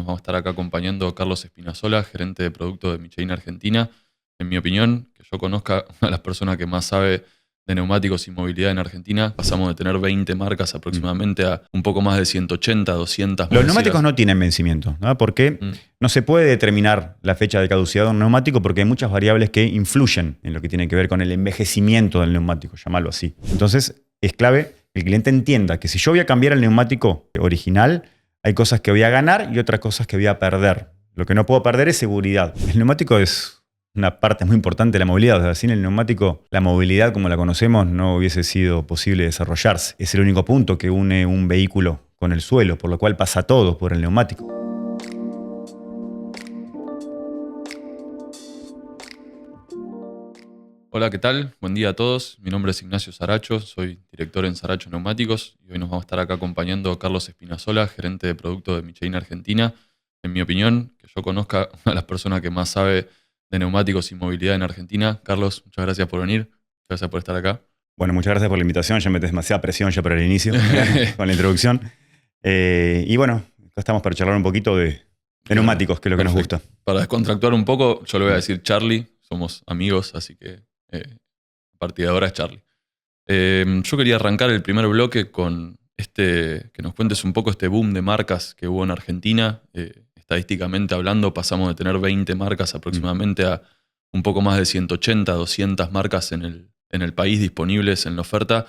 vamos a estar acá acompañando Carlos Espinazola, gerente de producto de Michelin Argentina. En mi opinión, que yo conozca una de las personas que más sabe de neumáticos y movilidad en Argentina. Pasamos de tener 20 marcas aproximadamente a un poco más de 180, 200. Los neumáticos no tienen vencimiento, ¿no? Porque no se puede determinar la fecha de caducidad de un neumático porque hay muchas variables que influyen en lo que tiene que ver con el envejecimiento del neumático, llamarlo así. Entonces, es clave que el cliente entienda que si yo voy a cambiar el neumático original, hay cosas que voy a ganar y otras cosas que voy a perder. Lo que no puedo perder es seguridad. El neumático es una parte muy importante de la movilidad. O sea, sin el neumático, la movilidad como la conocemos no hubiese sido posible desarrollarse. Es el único punto que une un vehículo con el suelo, por lo cual pasa todo por el neumático. Hola, ¿qué tal? Buen día a todos. Mi nombre es Ignacio Saracho, soy director en Saracho Neumáticos y hoy nos vamos a estar acá acompañando a Carlos Espinazola, gerente de producto de Michelin Argentina. En mi opinión, que yo conozca una de las personas que más sabe de neumáticos y movilidad en Argentina. Carlos, muchas gracias por venir, muchas gracias por estar acá. Bueno, muchas gracias por la invitación. Ya metes demasiada presión ya para el inicio con la introducción. Y bueno, acá estamos para charlar un poquito de neumáticos, que es lo que nos gusta. Para descontractuar un poco, yo le voy a decir Charlie, somos amigos, así que a partir de ahora es Charlie. Yo quería arrancar el primer bloque con que nos cuentes un poco este boom de marcas que hubo en Argentina. Estadísticamente hablando, pasamos de tener 20 marcas aproximadamente a un poco más de 180, 200 marcas en el país disponibles en la oferta.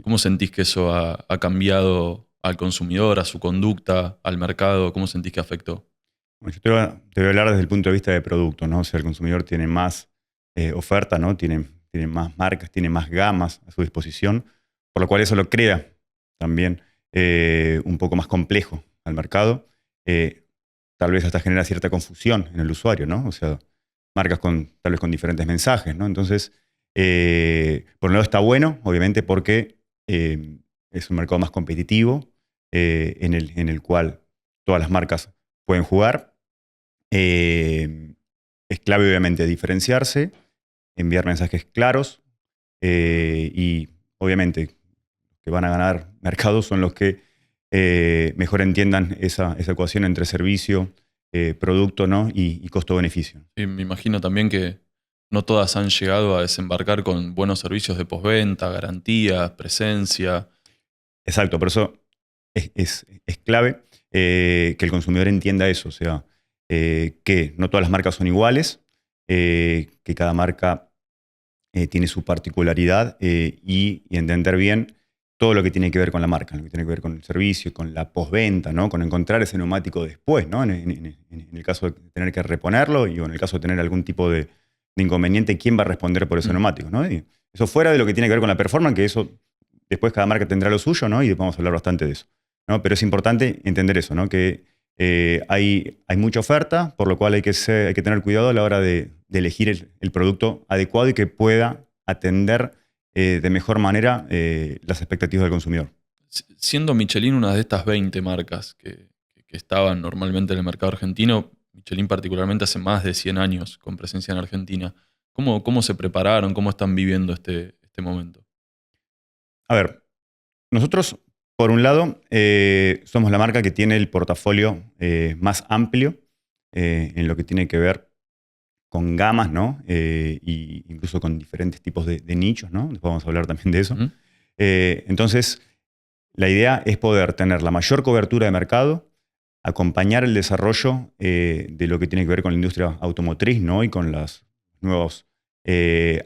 ¿Cómo sentís que eso ha cambiado al consumidor, a su conducta, al mercado? ¿Cómo sentís que afectó? Bueno, yo te voy a hablar desde el punto de vista de producto, ¿no? O sea, el consumidor tiene más oferta, ¿no? Tiene más marcas, tiene más gamas a su disposición, por lo cual eso lo crea también un poco más complejo al mercado. Tal vez hasta genera cierta confusión en el usuario, ¿no? O sea, marcas tal vez con diferentes mensajes, ¿no? Entonces, por un lado está bueno, obviamente, porque es un mercado más competitivo en el cual todas las marcas pueden jugar. Es clave, obviamente, diferenciarse, enviar mensajes claros y, obviamente, los que van a ganar mercado son los que mejor entiendan esa ecuación entre servicio, producto, ¿no? y costo-beneficio. Sí, me imagino también que no todas han llegado a desembarcar con buenos servicios de postventa, garantía, presencia. Exacto, por eso es clave que el consumidor entienda eso, o sea, que no todas las marcas son iguales, que cada marca tiene su particularidad y entender bien todo lo que tiene que ver con la marca, lo que tiene que ver con el servicio, con la postventa, ¿no? Con encontrar ese neumático después, ¿no? En el caso de tener que reponerlo y en el caso de tener algún tipo de inconveniente, ¿quién va a responder por ese neumático, ¿no? Y eso fuera de lo que tiene que ver con la performance, que eso después cada marca tendrá lo suyo, ¿no? Y vamos a hablar bastante de eso, ¿no? Pero es importante entender eso, ¿no? Que hay mucha oferta, por lo cual hay que tener cuidado a la hora de elegir el producto adecuado y que pueda atender de mejor manera las expectativas del consumidor. Siendo Michelin una de estas 20 marcas que estaban normalmente en el mercado argentino, Michelin particularmente hace más de 100 años con presencia en Argentina. ¿Cómo se prepararon? ¿Cómo están viviendo este momento? A ver, nosotros, por un lado, somos la marca que tiene el portafolio más amplio en lo que tiene que ver con gamas, ¿no? Y incluso con diferentes tipos de nichos, ¿no? Después vamos a hablar también de eso. Entonces, la idea es poder tener la mayor cobertura de mercado, acompañar el desarrollo de lo que tiene que ver con la industria automotriz, ¿no? Y con los nuevos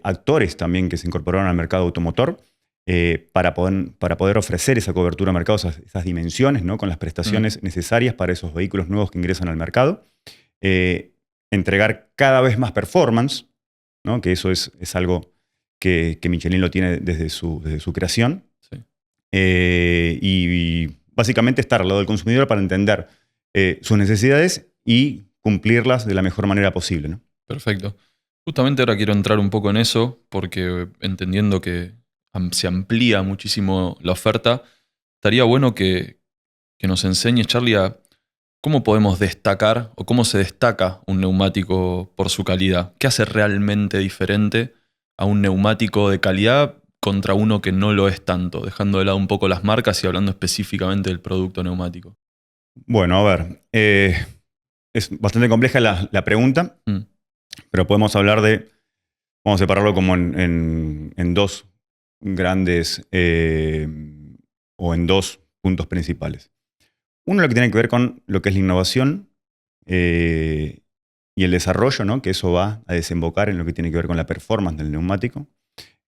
actores también que se incorporaron al mercado automotor para poder ofrecer esa cobertura de mercado, esas dimensiones, ¿no? Con las prestaciones necesarias para esos vehículos nuevos que ingresan al mercado. Entregar cada vez más performance, ¿no? Que eso es algo que Michelin lo tiene desde su creación. Sí. Y básicamente estar al lado del consumidor para entender sus necesidades y cumplirlas de la mejor manera posible, ¿no? Perfecto. Justamente ahora quiero entrar un poco en eso, porque entendiendo que se amplía muchísimo la oferta, estaría bueno que nos enseñes, Charlie, a cómo podemos destacar o cómo se destaca un neumático por su calidad. ¿Qué hace realmente diferente a un neumático de calidad contra uno que no lo es tanto? Dejando de lado un poco las marcas y hablando específicamente del producto neumático. Bueno, a ver. es bastante compleja la pregunta, Mm, pero podemos hablar vamos a separarlo como en dos grandes o en dos puntos principales. Uno, lo que tiene que ver con lo que es la innovación eh, y el desarrollo, ¿no? Que eso va a desembocar en lo que tiene que ver con la performance del neumático.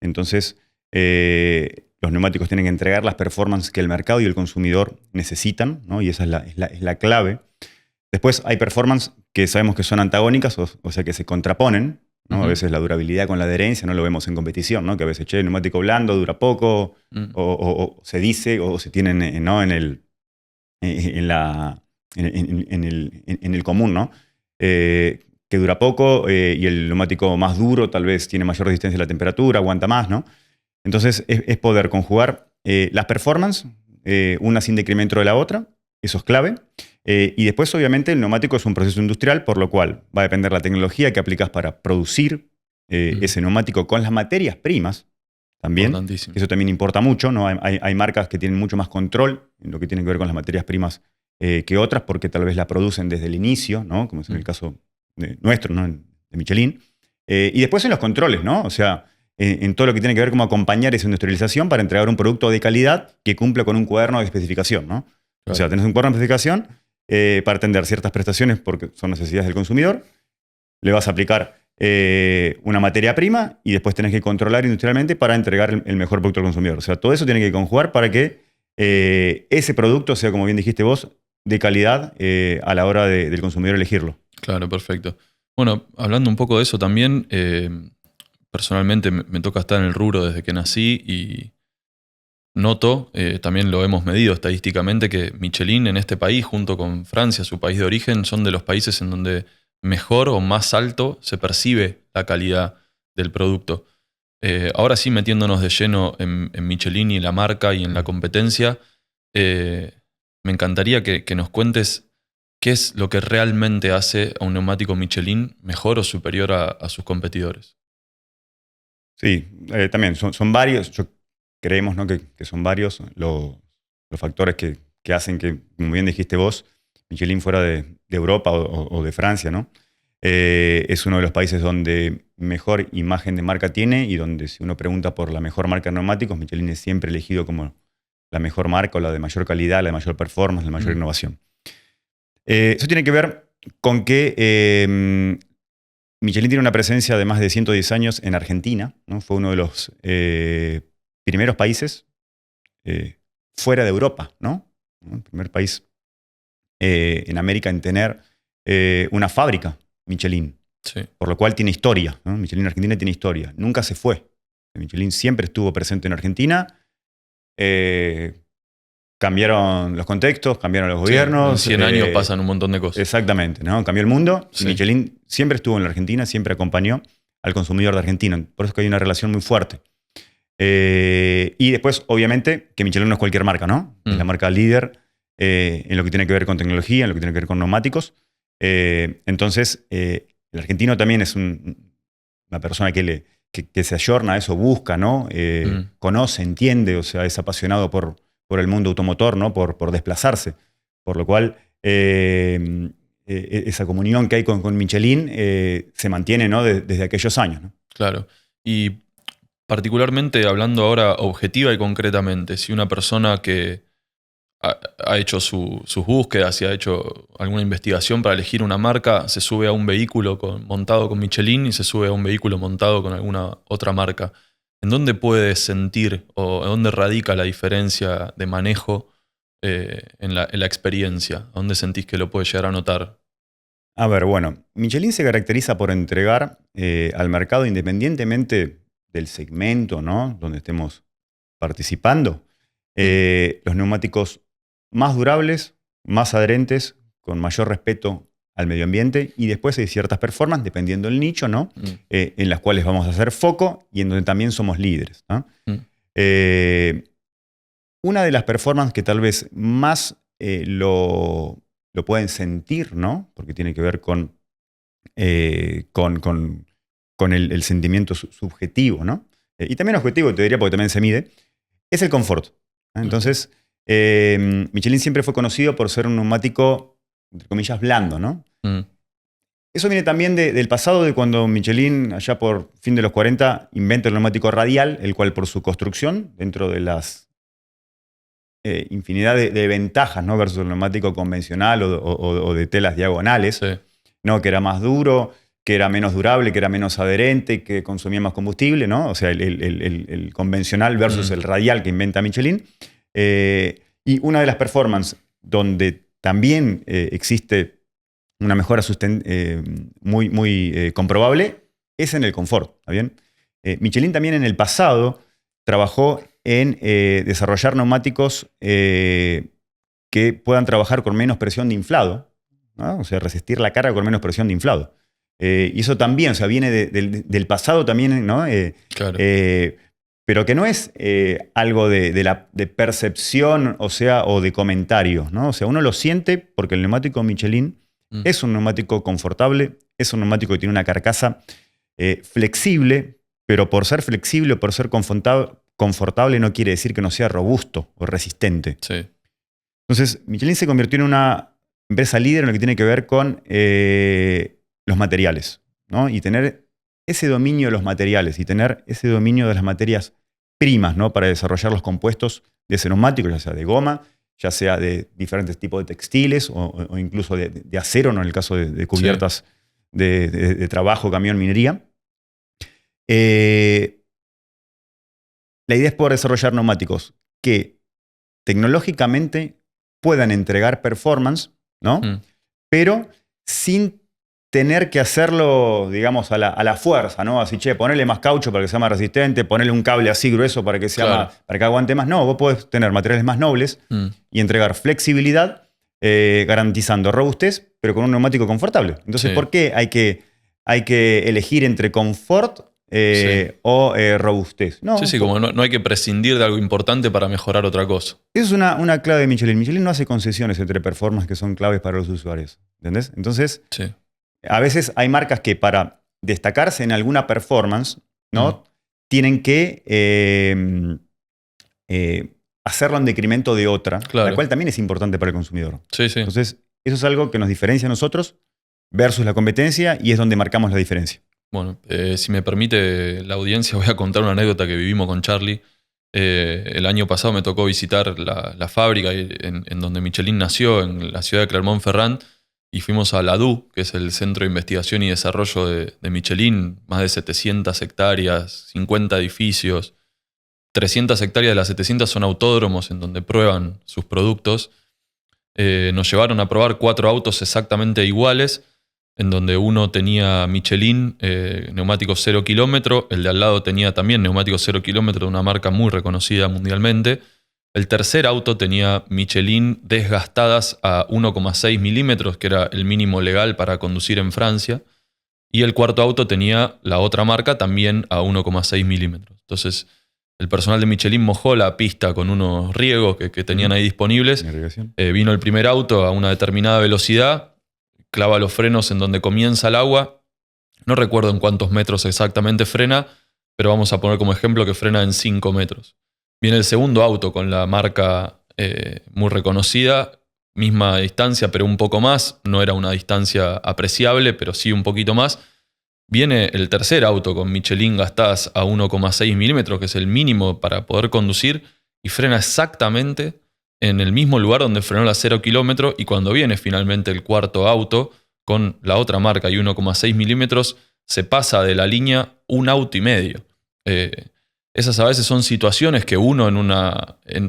Entonces, los neumáticos tienen que entregar las performances que el mercado y el consumidor necesitan, ¿no? Y esa es la clave. Después hay performance que sabemos que son antagónicas, o sea, que se contraponen, ¿no? A ujú, veces la durabilidad con la adherencia, no lo vemos en competición, ¿no? Que a veces, che, el neumático blando dura poco, mm, o se dice, o se tienen, ¿no? En, la, en el común, ¿no? Que dura poco y el neumático más duro tal vez tiene mayor resistencia a la temperatura, aguanta más, ¿no? Entonces es poder conjugar las performance, una sin decremento de la otra, eso es clave. Y después, obviamente, el neumático es un proceso industrial, por lo cual va a depender la tecnología que aplicas para producir mm. ese neumático con las materias primas también. Importantísimo. Eso también importa mucho, ¿no? Hay marcas que tienen mucho más control en lo que tiene que ver con las materias primas que otras, porque tal vez la producen desde el inicio, ¿no? Como es en el Mm, caso nuestro, ¿no? De Michelin. Y después en los controles, ¿no? O sea, en todo lo que tiene que ver cómo acompañar esa industrialización para entregar un producto de calidad que cumpla con un cuaderno de especificación, ¿no? O claro. sea, tenés un cuaderno de especificación para atender ciertas prestaciones porque son necesidades del consumidor, le vas a aplicar una materia prima y después tenés que controlar industrialmente para entregar el mejor producto al consumidor. O sea, todo eso tiene que conjugar para que ese producto sea, como bien dijiste vos, de calidad a la hora del consumidor elegirlo. Claro, perfecto. Bueno, hablando un poco de eso también, personalmente me toca estar en el rubro desde que nací y noto, también lo hemos medido estadísticamente, que Michelin en este país, junto con Francia, su país de origen, son de los países en donde mejor o más alto se percibe la calidad del producto. Ahora sí, metiéndonos de lleno en Michelin y la marca y en la competencia, eh, me encantaría que nos cuentes qué es lo que realmente hace a un neumático Michelin mejor o superior a sus competidores. Sí, también son varios, creemos, ¿no? Que son varios los factores que hacen que, como bien dijiste vos, Michelin fuera de Europa o de Francia, ¿no? Es uno de los países donde mejor imagen de marca tiene y donde si uno pregunta por la mejor marca de neumáticos, Michelin es siempre elegido como la mejor marca o la de mayor calidad, la de mayor performance, la de mayor Mm, innovación. Eso tiene que ver con que Michelin tiene una presencia de más de 110 años en Argentina, ¿no? Fue uno de los primeros países eh, fuera de Europa, ¿no? El primer país en América en tener una fábrica Michelin, sí. por lo cual tiene historia, ¿no? Michelin Argentina tiene historia, nunca se fue. Michelin siempre estuvo presente en Argentina. eh, Cambiaron los contextos, cambiaron los Sí, en gobiernos. 100 años pasan un montón de cosas. Exactamente, ¿no? Cambió el mundo y Sí. Michelin siempre estuvo en la Argentina, siempre acompañó al consumidor de Argentina. Por eso es que hay una relación muy fuerte. Y después, obviamente, que Michelin no es cualquier marca, ¿no? Es la Mm, marca líder en lo que tiene que ver con tecnología, en lo que tiene que ver con neumáticos. Entonces, el argentino también es una persona que se ayorna a eso, busca, ¿no? mm. Conoce, entiende, o sea, es apasionado por el mundo automotor, ¿no? Por desplazarse. Por lo cual, esa comunión que hay con Michelin se mantiene, ¿no? Desde aquellos años, ¿no? Claro. Y particularmente hablando ahora objetiva y concretamente, si una persona que ha hecho sus búsquedas y ha hecho alguna investigación para elegir una marca, se sube a un vehículo montado con Michelin y se sube a un vehículo montado con alguna otra marca, ¿en dónde puede sentir o en dónde radica la diferencia de manejo en la experiencia? ¿A dónde sentís que lo puede llegar a notar? A ver, bueno, Michelin se caracteriza por entregar al mercado, independientemente del segmento, ¿no? Donde estemos participando, Mm, los neumáticos más durables, más adherentes, con mayor respeto al medio ambiente y después hay ciertas performances, dependiendo del nicho, ¿no? mm, En las cuales vamos a hacer foco y en donde también somos líderes, ¿no? mm, Eh, una de las performances que tal vez más lo pueden sentir, ¿no? Porque tiene que ver con el sentimiento subjetivo, ¿no? Y también objetivo, te diría, porque también se mide, es el confort. ¿No? ujú, Entonces, Michelin siempre fue conocido por ser un neumático, entre comillas, blando, ¿no? Mm. Eso viene también del pasado, de cuando Michelin, allá por fin de los 40, inventa el neumático radial, el cual por su construcción, dentro de las infinidad de ventajas, ¿no?, versus el neumático convencional o de telas diagonales, Sí. ¿no?, que era más duro, que era menos durable, que era menos adherente, que consumía más combustible, ¿no? O sea, el convencional versus el radial que inventa Michelin. Y una de las performances donde también existe una mejora muy comprobable es en el confort, ¿está bien? Michelin también en el pasado trabajó en desarrollar neumáticos que puedan trabajar con menos presión de inflado, ¿no? O sea, resistir la carga con menos presión de inflado. Y eso también, o sea, viene del pasado también, ¿no? Claro. Pero que no es algo de percepción, o sea, o de comentarios, ¿no? O sea, uno lo siente porque el neumático Michelin es un neumático confortable, es un neumático que tiene una carcasa flexible, pero por ser flexible o por ser confortable no quiere decir que no sea robusto o resistente. Sí. Entonces, Michelin se convirtió en una empresa líder en lo que tiene que ver con los materiales, ¿no? Y tener ese dominio de los materiales y tener ese dominio de las materias primas, ¿no?, para desarrollar los compuestos de ese neumático, ya sea de goma, ya sea de diferentes tipos de textiles o incluso de acero, ¿no?, en el caso de cubiertas de trabajo, camión, minería. La idea es poder desarrollar neumáticos que tecnológicamente puedan entregar performance, ¿no? Pero sin tener que hacerlo, digamos, a la fuerza, ¿no? Así, ponerle más caucho para que sea más resistente, ponerle un cable así grueso para que sea para que aguante más. No, vos podés tener materiales más nobles y entregar flexibilidad, garantizando robustez, pero con un neumático confortable. Entonces, ¿por qué hay que elegir entre confort o robustez? No, como no hay que prescindir de algo importante para mejorar otra cosa. Eso es una clave de Michelin. Michelin no hace concesiones entre performance que son claves para los usuarios. ¿Entendés? Entonces, a veces hay marcas que para destacarse en alguna performance, ¿no?, tienen que hacerlo en decremento de otra, la cual también es importante para el consumidor. Entonces, eso es algo que nos diferencia a nosotros versus la competencia y es donde marcamos la diferencia. Bueno, si me permite la audiencia, voy a contar una anécdota que vivimos con Charlie. El año pasado me tocó visitar la fábrica en donde Michelin nació, en la ciudad de Clermont-Ferrand, y fuimos a l'ADU, que es el Centro de Investigación y Desarrollo de Michelin, más de 700 hectáreas, 50 edificios, 300 hectáreas de las 700 son autódromos en donde prueban sus productos. Nos llevaron a probar 4 autos exactamente iguales, en donde uno tenía Michelin, neumáticos 0 kilómetro, el de al lado tenía también neumáticos 0 kilómetro de una marca muy reconocida mundialmente. El tercer auto tenía Michelin desgastadas a 1,6 milímetros, que era el mínimo legal para conducir en Francia. Y el cuarto auto tenía la otra marca también a 1,6 milímetros. Entonces, el personal de Michelin mojó la pista con unos riegos que tenían ahí disponibles. Vino el primer auto a una determinada velocidad, clava los frenos en donde comienza el agua. No recuerdo en cuántos metros exactamente frena, pero vamos a poner como ejemplo que frena en 5 metros. Viene el segundo auto con la marca muy reconocida, misma distancia, pero un poco más. No era una distancia apreciable, pero sí un poquito más. Viene el tercer auto con Michelin gastadas a 1,6 milímetros, que es el mínimo para poder conducir, y frena exactamente en el mismo lugar donde frenó la 0 kilómetro. Y cuando viene finalmente el cuarto auto con la otra marca y 1,6 milímetros, se pasa de la línea 1,5 autos. Esas a veces son situaciones que uno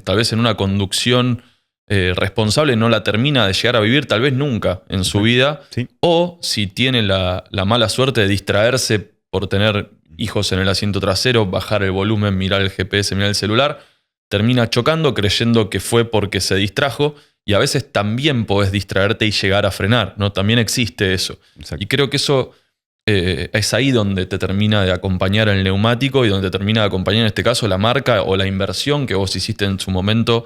tal vez en una conducción responsable no la termina de llegar a vivir, tal vez nunca en su vida. O si tiene la mala suerte de distraerse por tener hijos en el asiento trasero, bajar el volumen, mirar el GPS, mirar el celular, termina chocando creyendo que fue porque se distrajo. Y a veces también podés distraerte y llegar a frenar, ¿no? También existe eso. Y creo que eso es ahí donde te termina de acompañar el neumático y donde te termina de acompañar en este caso la marca o la inversión que vos hiciste en su momento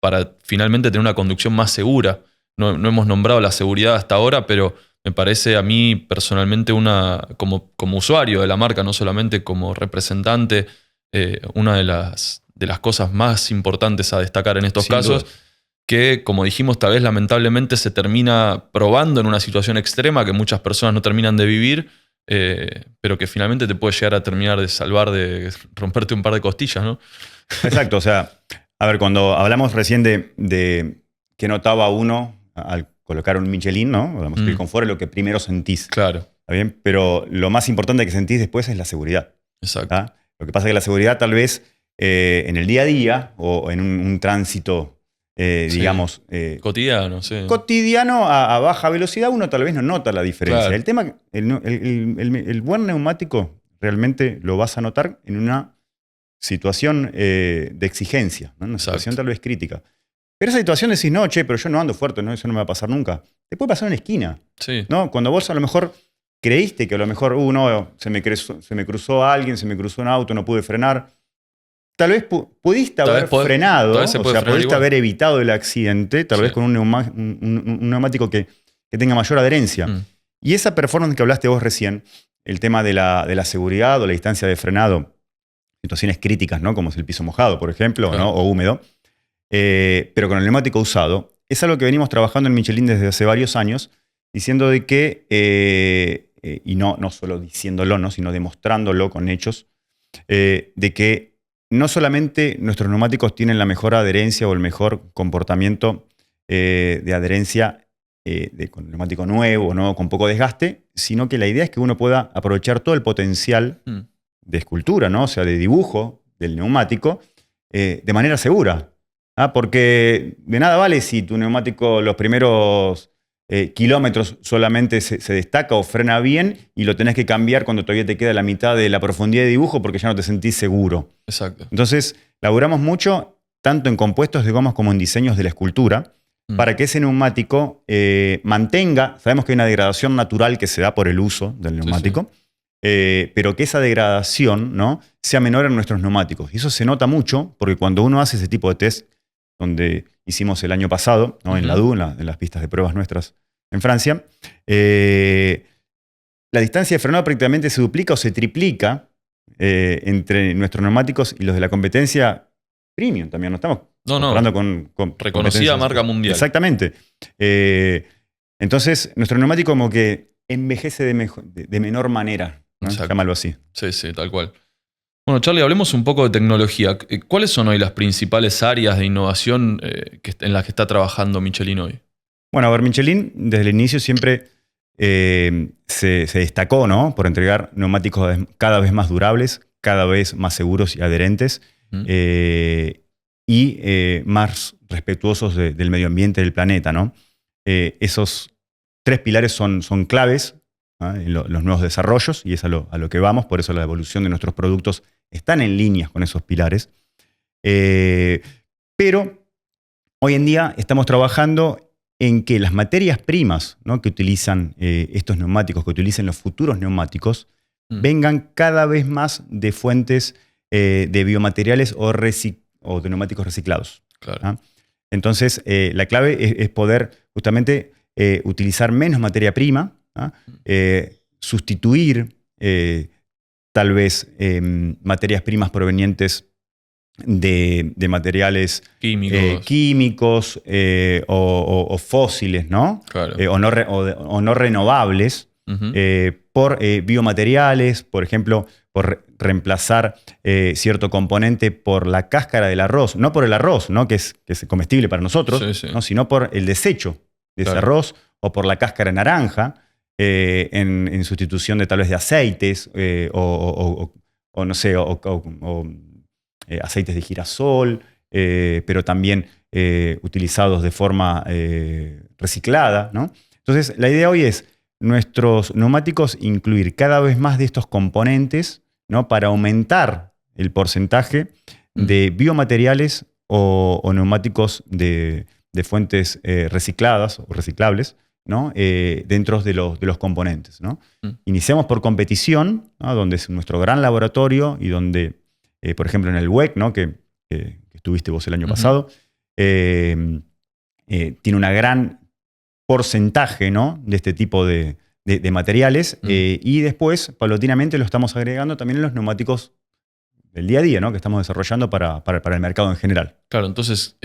para finalmente tener una conducción más segura. No hemos nombrado la seguridad hasta ahora, pero me parece a mí personalmente como usuario de la marca, no solamente como representante, una de las cosas más importantes a destacar en estos casos, que, como dijimos, tal vez lamentablemente se termina probando en una situación extrema que muchas personas no terminan de vivir, pero que finalmente te puede llegar a terminar de salvar, de romperte un par de costillas, ¿no? Exacto, o sea, a ver, cuando hablamos recién de qué notaba uno al colocar un Michelin, ¿no? Hablamos que el confort es lo que primero sentís. Claro. ¿Está bien? Pero lo más importante que sentís después es la seguridad. Exacto. ¿Tá? Lo que pasa es que la seguridad tal vez en el día a día o en un tránsito, digamos, cotidiano, sí. cotidiano a baja velocidad, uno tal vez no nota la diferencia. Claro. El tema, el buen neumático realmente lo vas a notar en una situación de exigencia, ¿no? Una situación tal vez crítica. Pero esa situación decís, no, che, pero yo no ando fuerte, ¿no? Eso no me va a pasar nunca. Te puede pasar en la esquina. Sí. ¿No? Cuando vos a lo mejor creíste que a lo mejor, no, se me cruzó alguien, se me cruzó un auto, no pude frenar. Tal vez pudiste haber frenado, o sea, pudiste haber evitado el accidente, tal vez con un neumático que tenga mayor adherencia. Y esa performance que hablaste vos recién, el tema de la seguridad o la distancia de frenado, situaciones críticas, ¿no? Como es el piso mojado, por ejemplo, ¿no? O húmedo, pero con el neumático usado, es algo que venimos trabajando en Michelin desde hace varios años, diciendo de que, y no solo diciéndolo, ¿no? Sino demostrándolo con hechos, de que no solamente nuestros neumáticos tienen la mejor adherencia o el mejor comportamiento de adherencia con un neumático nuevo, ¿no? Con poco desgaste, sino que la idea es que uno pueda aprovechar todo el potencial de escultura, ¿no? O sea, de dibujo del neumático de manera segura. Porque de nada vale si tu neumático los primeros kilómetros solamente se destaca o frena bien y lo tenés que cambiar cuando todavía te queda la mitad de la profundidad de dibujo porque ya no te sentís seguro. Exacto. Entonces, laburamos mucho, tanto en compuestos de gomas como en diseños de la escultura, para que ese neumático mantenga, sabemos que hay una degradación natural que se da por el uso del neumático, pero que esa degradación, ¿no? sea menor en nuestros neumáticos. Y eso se nota mucho porque cuando uno hace ese tipo de test, donde hicimos el año pasado, ¿no? En la DU, en las pistas de pruebas nuestras en Francia, la distancia de frenado prácticamente se duplica o se triplica entre nuestros neumáticos y los de la competencia premium también. No estamos comparando con reconocida marca mundial. Exactamente. Entonces, nuestro neumático como que envejece de menor manera, ¿no? Llámalo así. Sí, sí, tal cual. Bueno, Charlie, hablemos un poco de tecnología. ¿Cuáles son hoy las principales áreas de innovación en las que está trabajando Michelin hoy? Bueno, a ver, Michelin desde el inicio siempre se destacó, ¿no? Por entregar neumáticos cada vez más durables, cada vez más seguros y adherentes y más respetuosos del medio ambiente del planeta, ¿no? Esos tres pilares son claves en los nuevos desarrollos y es a lo que vamos, por eso la evolución de nuestros productos están en línea con esos pilares. Pero hoy en día estamos trabajando en que las materias primas, ¿no? que utilizan estos neumáticos, que utilicen los futuros neumáticos, vengan cada vez más de fuentes de biomateriales o de neumáticos reciclados. Claro. Entonces, la clave es poder justamente utilizar menos materia prima, sustituir tal vez materias primas provenientes de materiales químicos o fósiles, ¿no? Claro. O no renovables, por biomateriales, por ejemplo, por reemplazar cierto componente por la cáscara del arroz, no por el arroz, ¿no? que es comestible para nosotros, ¿no? sino por el desecho de ese arroz, o por la cáscara naranja, en sustitución de tal vez de aceites o no sé, aceites de girasol, pero también utilizados de forma reciclada, ¿no? Entonces, la idea hoy es nuestros neumáticos incluir cada vez más de estos componentes, ¿no? para aumentar el porcentaje de biomateriales o neumáticos de fuentes recicladas o reciclables, ¿no? dentro de los componentes, ¿no? Iniciamos por competición, ¿no? donde es nuestro gran laboratorio y donde, por ejemplo, en el WEC, ¿no? que estuviste vos el año pasado, tiene una gran porcentaje, ¿no? de este tipo de materiales y después, paulatinamente, lo estamos agregando también en los neumáticos del día a día, ¿no? Que estamos desarrollando para el mercado en general. Claro, entonces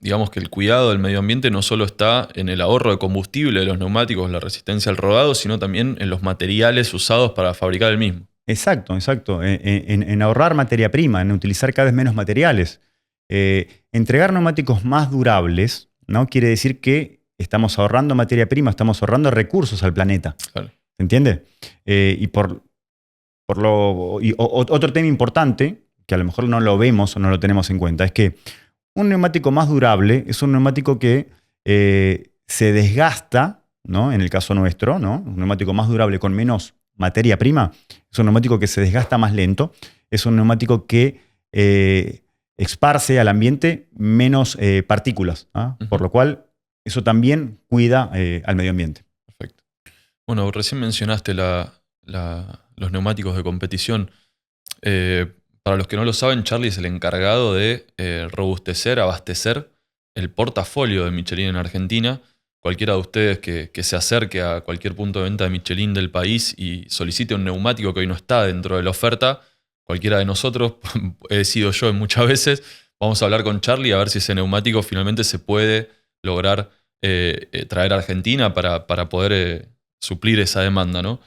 digamos que el cuidado del medio ambiente no solo está en el ahorro de combustible de los neumáticos, la resistencia al rodado, sino también en los materiales usados para fabricar el mismo. Exacto, exacto. En ahorrar materia prima, en utilizar cada vez menos materiales. Entregar neumáticos más durables, ¿no? Quiere decir que estamos ahorrando materia prima, estamos ahorrando recursos al planeta. Claro. ¿Se entiende? Otro tema importante, que a lo mejor no lo vemos o no lo tenemos en cuenta, es que un neumático más durable es un neumático que se desgasta, ¿no? En el caso nuestro, ¿no? Un neumático más durable con menos materia prima es un neumático que se desgasta más lento, es un neumático que esparce al ambiente menos partículas, ¿ah? Uh-huh. Por lo cual eso también cuida al medio ambiente. Perfecto. Bueno, recién mencionaste los neumáticos de competición. Para los que no lo saben, Charlie es el encargado de robustecer, abastecer el portafolio de Michelin en Argentina. Cualquiera de ustedes que se acerque a cualquier punto de venta de Michelin del país y solicite un neumático que hoy no está dentro de la oferta, cualquiera de nosotros, he sido yo muchas veces, vamos a hablar con Charlie a ver si ese neumático finalmente se puede lograr traer a Argentina para poder suplir esa demanda, ¿no?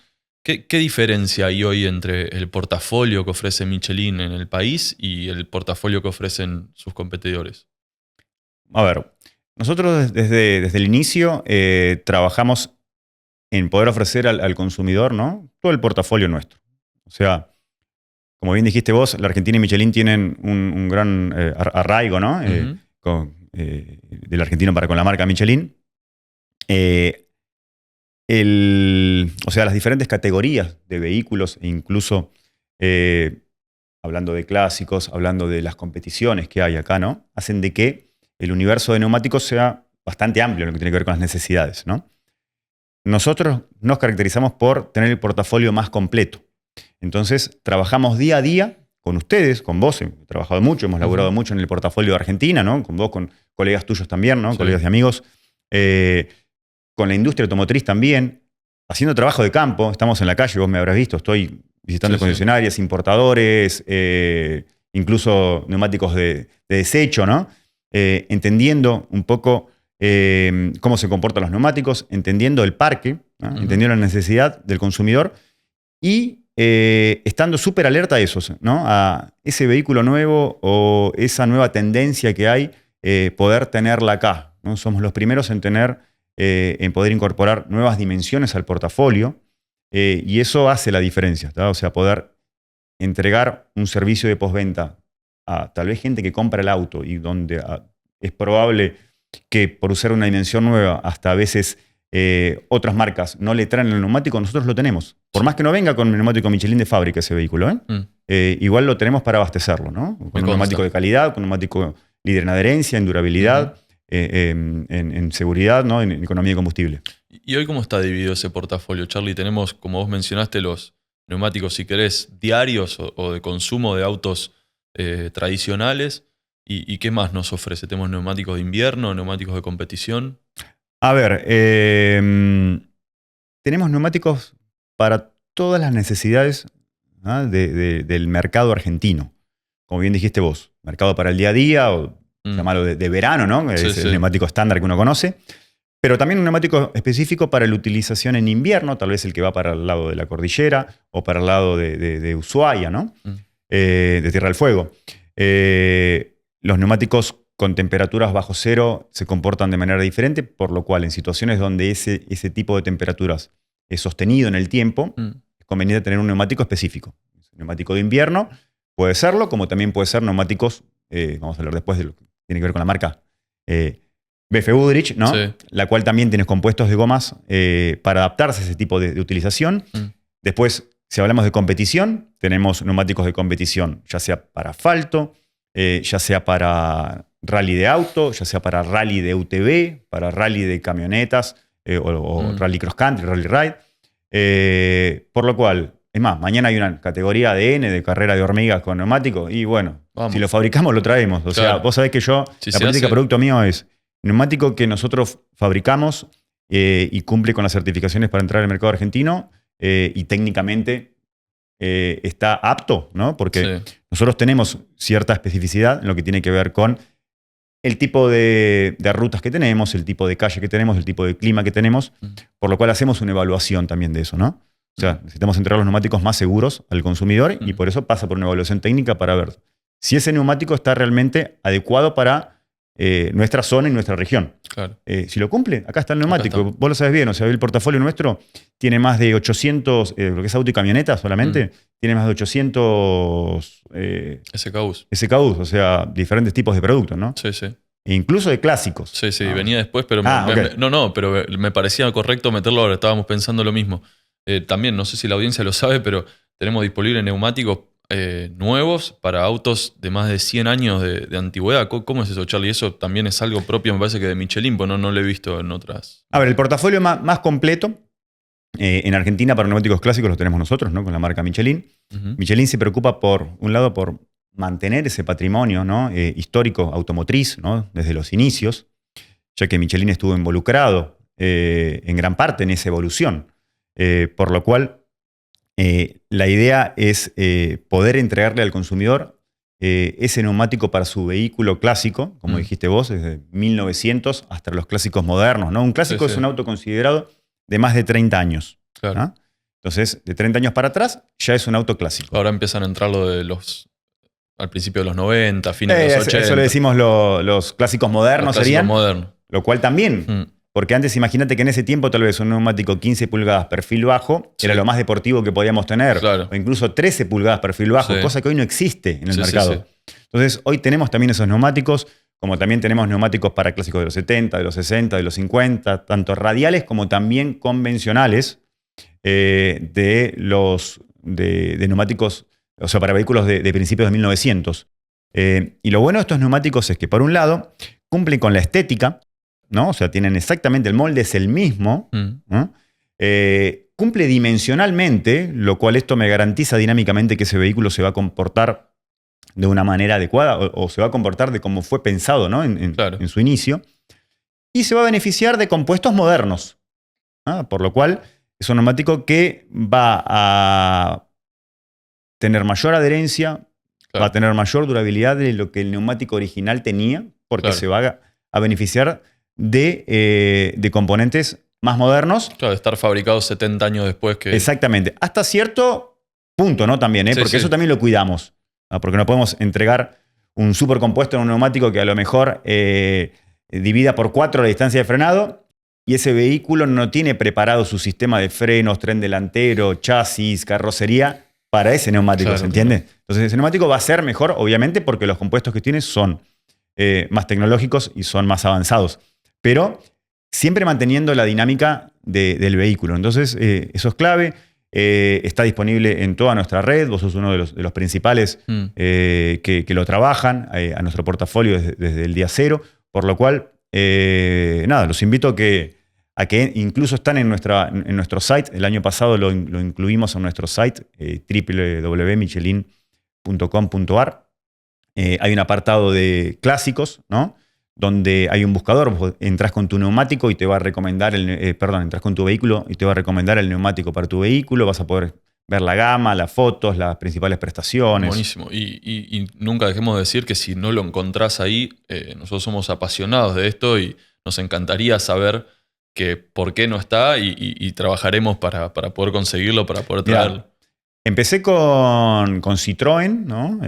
¿Qué diferencia hay hoy entre el portafolio que ofrece Michelin en el país y el portafolio que ofrecen sus competidores? A ver, nosotros desde el inicio trabajamos en poder ofrecer al consumidor, ¿no? Todo el portafolio nuestro. O sea, como bien dijiste vos, la Argentina y Michelin tienen un gran arraigo, ¿no? Uh-huh. Del argentino para con la marca Michelin. O sea, las diferentes categorías de vehículos, e incluso hablando de clásicos, hablando de las competiciones que hay acá, ¿no? Hacen de que el universo de neumáticos sea bastante amplio en lo que tiene que ver con las necesidades, ¿no? Nosotros nos caracterizamos por tener el portafolio más completo. Entonces, trabajamos día a día con ustedes, con vos. Hemos trabajado mucho, hemos laburado mucho en el portafolio de Argentina, ¿no? Con vos, con colegas tuyos también, ¿no? Sí. Colegas y amigos. Con la industria automotriz también, haciendo trabajo de campo. Estamos en la calle, vos me habrás visto, estoy visitando concesionarias, importadores, incluso neumáticos de desecho, ¿no? Entendiendo un poco cómo se comportan los neumáticos, entendiendo el parque, ¿no? Entendiendo la necesidad del consumidor y estando súper alerta a eso, ¿no? A ese vehículo nuevo o esa nueva tendencia que hay, poder tenerla acá, ¿no? Somos los primeros en poder incorporar nuevas dimensiones al portafolio y eso hace la diferencia, ¿tá? O sea, poder entregar un servicio de postventa a tal vez gente que compra el auto y donde es probable que por usar una dimensión nueva hasta a veces otras marcas no le traen el neumático, nosotros lo tenemos. Por más que no venga con el neumático Michelin de fábrica ese vehículo, igual lo tenemos para abastecerlo, ¿no? Con un neumático de calidad, con un neumático líder en adherencia, en durabilidad, en seguridad, ¿no? En economía de combustible. ¿Y hoy cómo está dividido ese portafolio, Charlie? Tenemos, como vos mencionaste, los neumáticos, si querés, diarios o de consumo de autos tradicionales. ¿Y qué más nos ofrece? ¿Tenemos neumáticos de invierno, neumáticos de competición? A ver, tenemos neumáticos para todas las necesidades, ¿no? del mercado argentino. Como bien dijiste vos, mercado para el día a día, o llamarlo de verano, ¿no? Sí, es el neumático estándar que uno conoce. Pero también un neumático específico para la utilización en invierno, tal vez el que va para el lado de la cordillera o para el lado de Ushuaia, ¿no? De Tierra del Fuego. Los neumáticos con temperaturas bajo cero se comportan de manera diferente, por lo cual en situaciones donde ese tipo de temperaturas es sostenido en el tiempo, es conveniente tener un neumático específico. Un neumático de invierno puede serlo, como también puede ser neumáticos, vamos a hablar después de lo que tiene que ver con la marca BF Goodrich, ¿no? Sí. La cual también tiene compuestos de gomas para adaptarse a ese tipo de utilización. Después, si hablamos de competición, tenemos neumáticos de competición, ya sea para asfalto, ya sea para rally de auto, ya sea para rally de UTV, para rally de camionetas o rally cross country, rally ride. Por lo cual, es más, mañana hay una categoría ADN de carrera de hormigas con neumático y bueno, si lo fabricamos lo traemos. O sea, vos sabés que yo, la política de producto mío es neumático que nosotros fabricamos y cumple con las certificaciones para entrar al mercado argentino y técnicamente está apto, ¿no? Porque Sí. nosotros tenemos cierta especificidad en lo que tiene que ver con el tipo de rutas que tenemos, el tipo de calle que tenemos, el tipo de clima que tenemos, Mm. por lo cual hacemos una evaluación también de eso, ¿no? O sea, necesitamos entregar los neumáticos más seguros al consumidor y por eso pasa por una evaluación técnica para ver si ese neumático está realmente adecuado para nuestra zona y nuestra región. Claro. Si lo cumple, acá está el neumático. Acá está. Vos lo sabés bien, o sea, el portafolio nuestro tiene más de 800, lo que es auto y camioneta solamente, tiene más de 800 SKUs. SKUs, o sea, diferentes tipos de productos, ¿no? Sí, sí. E incluso de clásicos. Sí, sí, Ah, venía después, pero ok. no, pero me parecía correcto meterlo ahora, estábamos pensando lo mismo. También, no sé si la audiencia lo sabe, pero tenemos disponibles neumáticos nuevos para autos de más de 100 años de antigüedad. ¿Cómo es eso, Charlie? Eso también es algo propio, me parece que de Michelin, pues no lo he visto en otras. A ver, el portafolio más completo en Argentina para neumáticos clásicos lo tenemos nosotros, ¿no? Con la marca Michelin. Ujú. Michelin se preocupa por un lado por mantener ese patrimonio, ¿no? Histórico automotriz, ¿no? Desde los inicios, ya que Michelin estuvo involucrado en gran parte en esa evolución. Por lo cual, la idea es poder entregarle al consumidor ese neumático para su vehículo clásico, como dijiste vos, desde 1900 hasta los clásicos modernos, ¿no? Un clásico Sí, es sí. un auto considerado de más de 30 años. Claro. ¿Ah? Entonces, de 30 años para atrás, ya es un auto clásico. Ahora empiezan a entrar lo de al principio de los 90, fines de los 80. Eso le decimos los clásicos modernos, los clásicos serían. modernos. Lo cual también, porque antes imagínate que en ese tiempo tal vez un neumático 15 pulgadas perfil bajo Sí. era lo más deportivo que podíamos tener. Claro. O incluso 13 pulgadas perfil bajo, Sí. cosa que hoy no existe en el Sí, mercado. sí. Entonces, hoy tenemos también esos neumáticos, como también tenemos neumáticos para clásicos de los 70, de los 60, de los 50, tanto radiales como también convencionales, de neumáticos, o sea, para vehículos de principios de 1900. Y lo bueno de estos neumáticos es que, por un lado, cumplen con la estética, ¿no? O sea, tienen exactamente, el molde es el mismo, ¿no? Cumple dimensionalmente, lo cual esto me garantiza dinámicamente que ese vehículo se va a comportar de una manera adecuada o se va a comportar de como fue pensado, ¿no? Claro. En su inicio. Y se va a beneficiar de compuestos modernos, ¿ah? Por lo cual es un neumático que va a tener mayor adherencia, Claro. va a tener mayor durabilidad de lo que el neumático original tenía, porque Claro. se va a beneficiar de componentes más modernos. Claro, de estar fabricado 70 años después que. Exactamente. Hasta cierto punto, ¿no? También, Sí, porque sí. eso también lo cuidamos. ¿No? Porque no podemos entregar un supercompuesto en un neumático que a lo mejor divida por 4 la distancia de frenado y ese vehículo no tiene preparado su sistema de frenos, tren delantero, chasis, carrocería para ese neumático, Claro, ¿se entiende? Entonces ese neumático va a ser mejor, obviamente, porque los compuestos que tiene son más tecnológicos y son más avanzados. Pero siempre manteniendo la dinámica del vehículo. Entonces, eso es clave. Está disponible en toda nuestra red. Vos sos uno de los principales que lo trabajan a nuestro portafolio desde el día cero. Por lo cual, nada, los invito a que incluso están en nuestro site. El año pasado lo incluimos en nuestro site, www.michelin.com.ar. Hay un apartado de clásicos, ¿no? Donde hay un buscador, vos entras con tu neumático y te va a recomendar, entras con tu vehículo y te va a recomendar el neumático para tu vehículo, vas a poder ver la gama, las fotos, las principales prestaciones. Buenísimo. Y nunca dejemos de decir que si no lo encontrás ahí, nosotros somos apasionados de esto y nos encantaría saber que por qué no está y trabajaremos para poder conseguirlo, para poder traerlo. Mirá, empecé con Citroën, ¿no?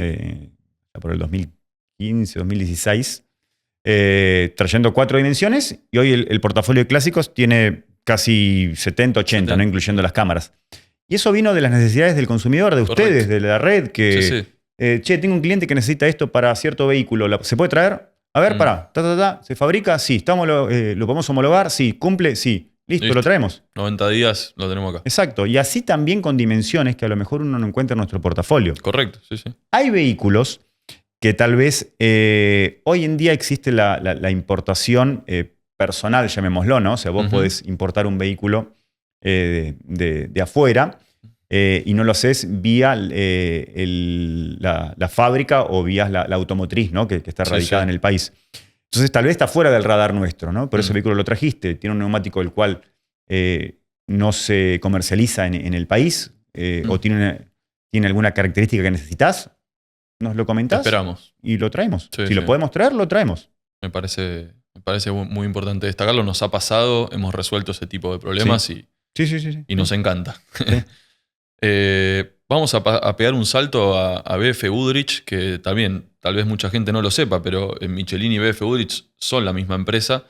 Por el 2015, 2016. Trayendo 4 dimensiones y hoy el portafolio de clásicos tiene casi 70, 80, ¿no? Incluyendo las cámaras. Y eso vino de las necesidades del consumidor, de ustedes, de la red, que, Sí. Che, tengo un cliente que necesita esto para cierto vehículo, ¿se puede traer? A ver, pará, ¿se fabrica? Sí. ¿Lo podemos homologar? Sí. ¿Cumple? Sí. Listo, lo traemos. 90 días lo tenemos acá. Exacto. Y así también con dimensiones que a lo mejor uno no encuentra en nuestro portafolio. Correcto, sí. Hay vehículos que tal vez hoy en día existe la importación personal, llamémoslo, ¿no? O sea, vos podés importar un vehículo de afuera y no lo haces vía la fábrica o vía la automotriz, ¿no? Que está radicada en el país. Entonces, tal vez está fuera del radar nuestro, ¿no? Pero ese vehículo lo trajiste, tiene un neumático el cual no se comercializa en el país o tiene tiene alguna característica que necesitas, nos lo comentás. Te esperamos. Y lo traemos. Sí, si lo podemos traer, lo traemos. Me parece muy importante destacarlo. Nos ha pasado, hemos resuelto ese tipo de problemas y nos encanta. Sí. Vamos a pegar un salto a BF Goodrich, que también, tal vez mucha gente no lo sepa, pero Michelin y BF Goodrich son la misma empresa.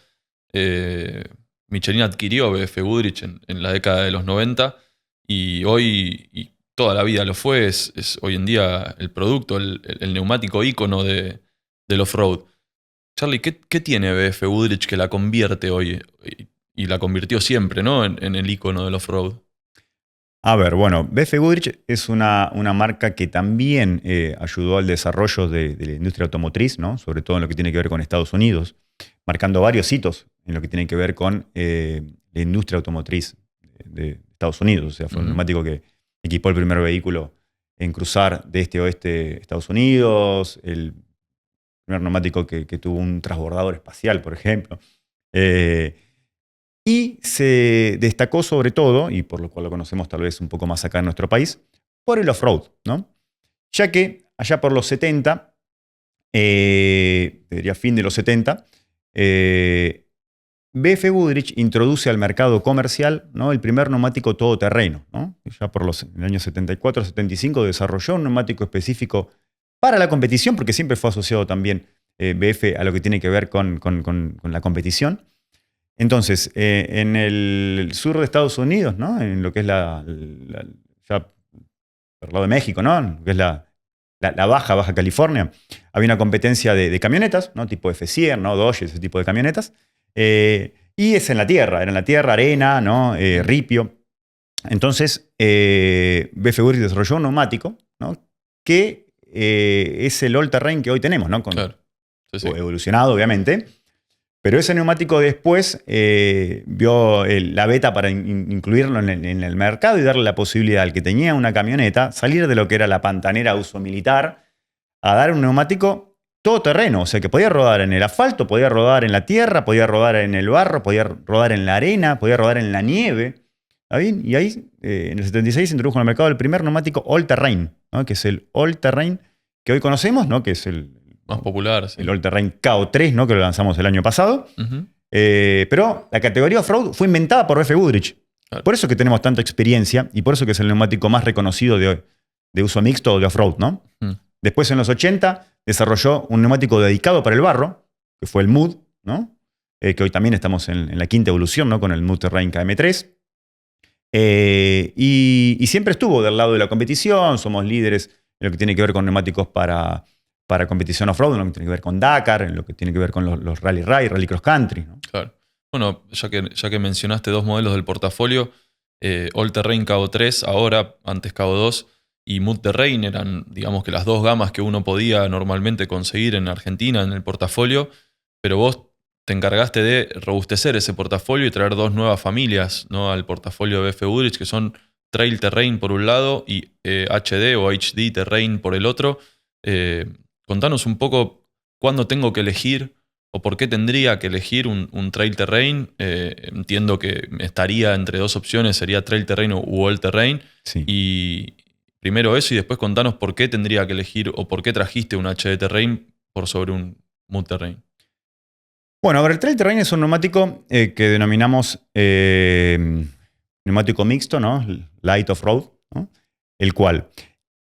Michelin adquirió BF Goodrich en la década de los 90 y hoy, y toda la vida lo fue, es hoy en día el producto, el neumático ícono del off-road. Charlie, ¿qué tiene BF Goodrich que la convierte hoy y la convirtió siempre, ¿no? en el ícono del off-road? A ver, bueno, BF Goodrich es una marca que también ayudó al desarrollo de la industria automotriz, ¿no? Sobre todo en lo que tiene que ver con Estados Unidos, marcando varios hitos en lo que tiene que ver con la industria automotriz de Estados Unidos. O sea, fue un neumático que equipó el primer vehículo en cruzar de este a oeste Estados Unidos, el primer neumático que tuvo un transbordador espacial, por ejemplo. Y se destacó sobre todo, y por lo cual lo conocemos tal vez un poco más acá en nuestro país, por el off-road, ¿no? Ya que allá por los 70, diría fin de los 70, BF Goodrich introduce al mercado comercial, ¿no?, el primer neumático todoterreno, ¿no? Ya por en el año 74-75 desarrolló un neumático específico para la competición, porque siempre fue asociado también BF a lo que tiene que ver con la competición. Entonces, en el sur de Estados Unidos, ¿no?, en lo que es ya por el lado de México, ¿no?, que es la Baja California, había una competencia de camionetas, ¿no?, tipo F100, ¿no?, Dodge, ese tipo de camionetas. Y es en la tierra, era en la tierra, arena, ¿no?, ripio. Entonces, BF Goodrich desarrolló un neumático, ¿no?, que es el all-terrain que hoy tenemos, ¿no?, claro. Sí. Evolucionado, obviamente. Pero ese neumático después vio la beta para incluirlo en el mercado y darle la posibilidad al que tenía una camioneta salir de lo que era la pantanera uso militar a dar un neumático todoterreno. O sea, que podía rodar en el asfalto, podía rodar en la tierra, podía rodar en el barro, podía rodar en la arena, podía rodar en la nieve. ¿Está bien? Y ahí, en el 76, se introdujo en el mercado el primer neumático all-terrain, ¿no?, que es el all-terrain que hoy conocemos, ¿no?, que es el más popular, sí. El all-terrain KO3, ¿no?, que lo lanzamos el año pasado. Pero la categoría off-road fue inventada por BF Goodrich. Claro. Por eso que tenemos tanta experiencia y por eso que es el neumático más reconocido de uso mixto o de off-road, ¿no? Después, en los 80, desarrolló un neumático dedicado para el barro, que fue el Mud, ¿no?, que hoy también estamos en la quinta evolución, ¿no?, con el Mud Terrain KM3. Y siempre estuvo del lado de la competición. Somos líderes en lo que tiene que ver con neumáticos para competición off-road, en lo que tiene que ver con Dakar, en lo que tiene que ver con los rally ride, rally cross country, ¿no? Claro. Bueno, ya que mencionaste dos modelos del portafolio, All Terrain KO3, ahora, antes KO2, y Mud Terrain eran, digamos, que las dos gamas que uno podía normalmente conseguir en Argentina en el portafolio, pero vos te encargaste de robustecer ese portafolio y traer dos nuevas familias, ¿no?, al portafolio de BF Goodrich, que son Trail Terrain por un lado y HD o HD Terrain por el otro. Contanos un poco cuándo tengo que elegir o por qué tendría que elegir un Trail Terrain. Entiendo que estaría entre dos opciones, sería Trail Terrain o All Terrain. Sí. Y primero eso y después contanos por qué tendría que elegir o por qué trajiste un HD Terrain por sobre un Mud Terrain. Bueno, a ver, el Trail Terrain es un neumático que denominamos neumático mixto, ¿no?, Light Off-Road, ¿no?, el cual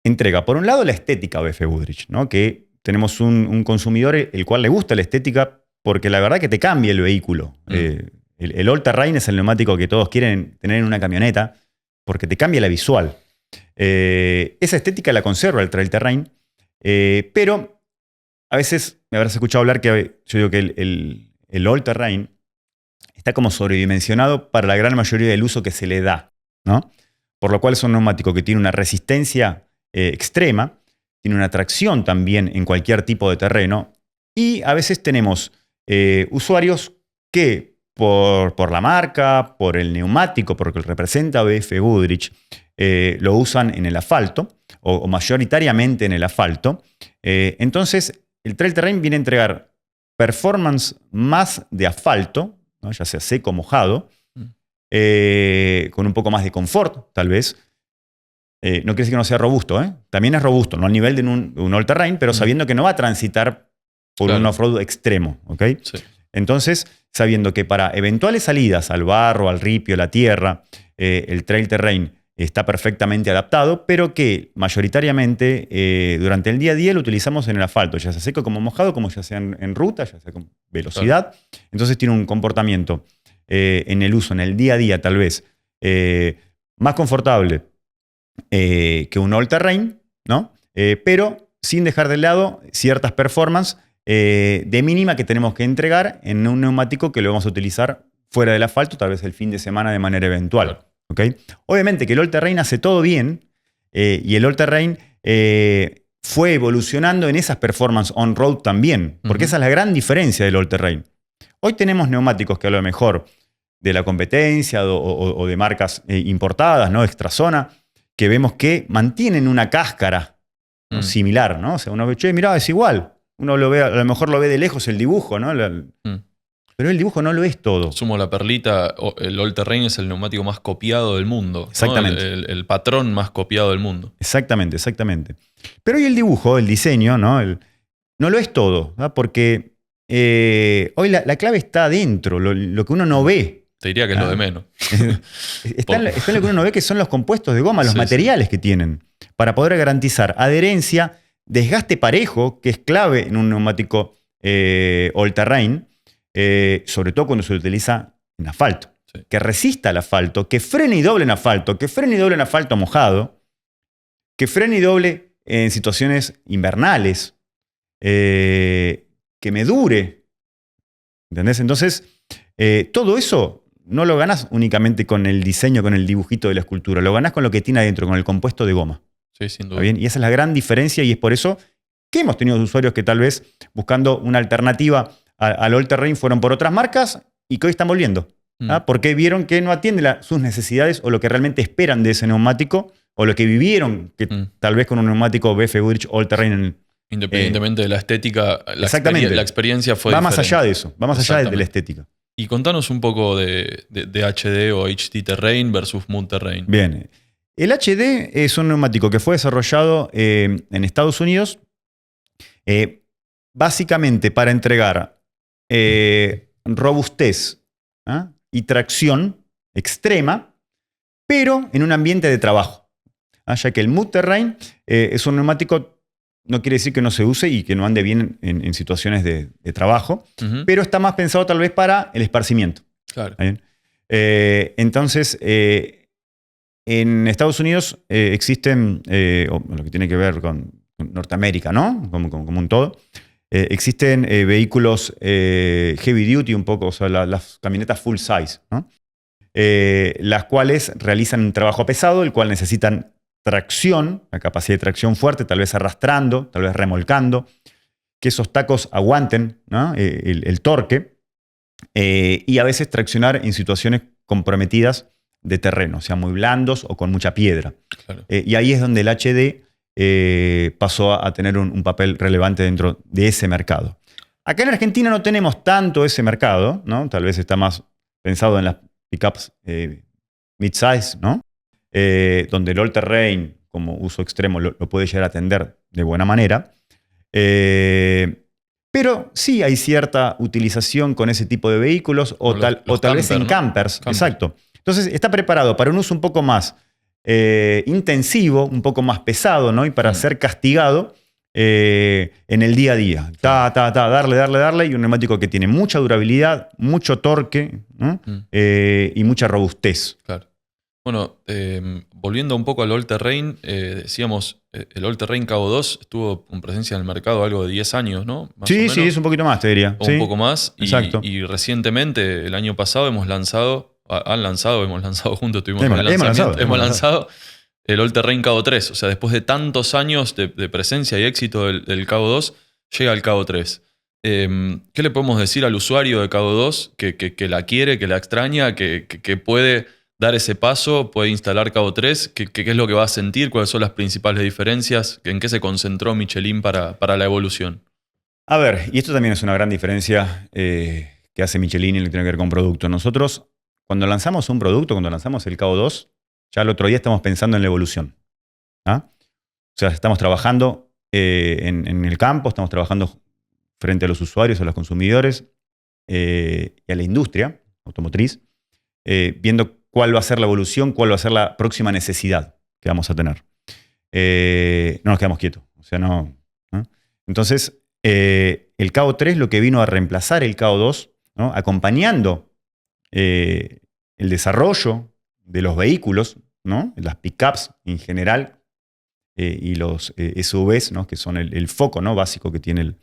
entrega, por un lado, la estética BF Goodrich, ¿no?, que tenemos un consumidor el cual le gusta la estética porque la verdad que te cambia el vehículo. El all-terrain es el neumático que todos quieren tener en una camioneta porque te cambia la visual. Esa estética la conserva el Trail Terrain, pero a veces me habrás escuchado hablar que yo digo que el all-terrain está como sobredimensionado para la gran mayoría del uso que se le da, ¿no? Por lo cual es un neumático que tiene una resistencia extrema, tiene una tracción también en cualquier tipo de terreno, y a veces tenemos usuarios que por la marca, por el neumático, porque representa BF Goodrich, lo usan en el asfalto, o mayoritariamente en el asfalto. Entonces, el Trail Terrain viene a entregar performance más de asfalto, ¿no?, ya sea seco o mojado, con un poco más de confort, tal vez, no quiere decir que no sea robusto, ¿eh? También es robusto, no al nivel de un all-terrain, pero sabiendo que no va a transitar por un off-road extremo, ¿ok? Sí. Entonces, sabiendo que para eventuales salidas al barro, al ripio, a la tierra, el trail terrain está perfectamente adaptado, pero que mayoritariamente durante el día a día lo utilizamos en el asfalto, ya sea seco como mojado, como ya sea en ruta, ya sea con velocidad. Entonces tiene un comportamiento en el uso, en el día a día tal vez, más confortable que un all-terrain, ¿no? Pero sin dejar de lado ciertas performances de mínima que tenemos que entregar en un neumático que lo vamos a utilizar fuera del asfalto, tal vez el fin de semana de manera eventual. Claro. ¿Okay? Obviamente que el all-terrain hace todo bien y el all-terrain fue evolucionando en esas performances on-road también, porque esa es la gran diferencia del all-terrain. Hoy tenemos neumáticos que a lo mejor de la competencia o de marcas importadas, ¿no? Extrazona, que vemos que mantienen una cáscara, ¿no? Similar, ¿no? O sea, uno ve, che, mirá, es igual. Uno lo ve, a lo mejor lo ve de lejos el dibujo, ¿no? Pero el dibujo no lo es todo. Sumo la perlita, el all-terrain es el neumático más copiado del mundo. Exactamente. ¿No? El patrón más copiado del mundo. Exactamente, exactamente. Pero hoy el dibujo, el diseño, ¿no? No lo es todo, ¿no? Porque hoy la clave está adentro, lo que uno no ve. Te diría que es lo de menos. Está en lo que uno no ve, que son los compuestos de goma, los materiales que tienen, para poder garantizar adherencia, desgaste parejo, que es clave en un neumático all-terrain, sobre todo cuando se utiliza en asfalto. Sí. Que resista al asfalto, que frene y doble en asfalto, que frene y doble en asfalto mojado, que frene y doble en situaciones invernales, que me dure. ¿Entendés? Entonces, todo eso no lo ganas únicamente con el diseño, con el dibujito de la escultura, lo ganas con lo que tiene adentro, con el compuesto de goma. Sí, sin duda. ¿Está bien? Y esa es la gran diferencia y es por eso que hemos tenido usuarios que tal vez buscando una alternativa al all-terrain fueron por otras marcas y que hoy están volviendo. Porque vieron que no atiende sus necesidades o lo que realmente esperan de ese neumático o lo que vivieron que tal vez con un neumático BF Goodrich all-terrain. Independientemente de la estética, la experiencia fue va diferente. más allá de eso, va más allá de la estética. Y contanos un poco de HD o HT Terrain versus Moon Terrain. Bien. El HD es un neumático que fue desarrollado en Estados Unidos básicamente para entregar robustez y tracción extrema, pero en un ambiente de trabajo. Ya que el Moon Terrain es un neumático, no quiere decir que no se use y que no ande bien en situaciones de trabajo, pero está más pensado tal vez para el esparcimiento. Claro. Entonces, en Estados Unidos existen, lo que tiene que ver con Norteamérica, ¿no? Como un todo, existen vehículos heavy duty un poco, o sea, las camionetas full size, ¿no? Las cuales realizan un trabajo pesado, el cual necesitan tracción, la capacidad de tracción fuerte, tal vez arrastrando, tal vez remolcando, que esos tacos aguanten, ¿no? el torque, y a veces traccionar en situaciones comprometidas de terreno, sean muy blandos o con mucha piedra. Claro. Y ahí es donde el HD pasó a tener un papel relevante dentro de ese mercado. Acá en Argentina no tenemos tanto ese mercado, ¿no? Tal vez está más pensado en las pickups mid-size, ¿no? Donde el all-terrain como uso extremo lo puede llegar a atender de buena manera. Pero sí hay cierta utilización con ese tipo de vehículos o tal vez en campers. Exacto. Entonces está preparado para un uso un poco más intensivo, un poco más pesado, ¿no? Y para ser castigado en el día a día. Darle. Y un neumático que tiene mucha durabilidad, mucho torque, ¿no? Y mucha robustez. Claro. Bueno, volviendo un poco al all-terrain, decíamos, el all-terrain Cabo 2 estuvo con presencia en el mercado algo de 10 años, ¿no? Más sí, es un poquito más, te diría. O un poco más. Exacto. Y recientemente, el año pasado, hemos lanzado juntos, hemos lanzado el all-terrain Cabo 3. O sea, después de tantos años de presencia y éxito del Cabo 2, llega el Cabo 3. ¿Qué le podemos decir al usuario de Cabo 2 que la quiere, que la extraña, que puede dar ese paso, puede instalar Cabo 3? ¿Qué es lo que va a sentir? ¿Cuáles son las principales diferencias? ¿En qué se concentró Michelin para la evolución? A ver, y esto también es una gran diferencia que hace Michelin y lo que tiene que ver con producto. Nosotros, cuando lanzamos un producto, cuando lanzamos el Cabo 2, ya el otro día estamos pensando en la evolución. ¿ah? O sea, estamos trabajando en el campo, estamos trabajando frente a los usuarios, a los consumidores y a la industria automotriz, viendo cuál va a ser la evolución, cuál va a ser la próxima necesidad que vamos a tener. No nos quedamos quietos. O sea, no. Entonces, el KO3 lo que vino a reemplazar el KO2, ¿no? Acompañando el desarrollo de los vehículos, ¿no? Las pickups en general y los SUVs, ¿no? Que son el foco, ¿no? Básico que tiene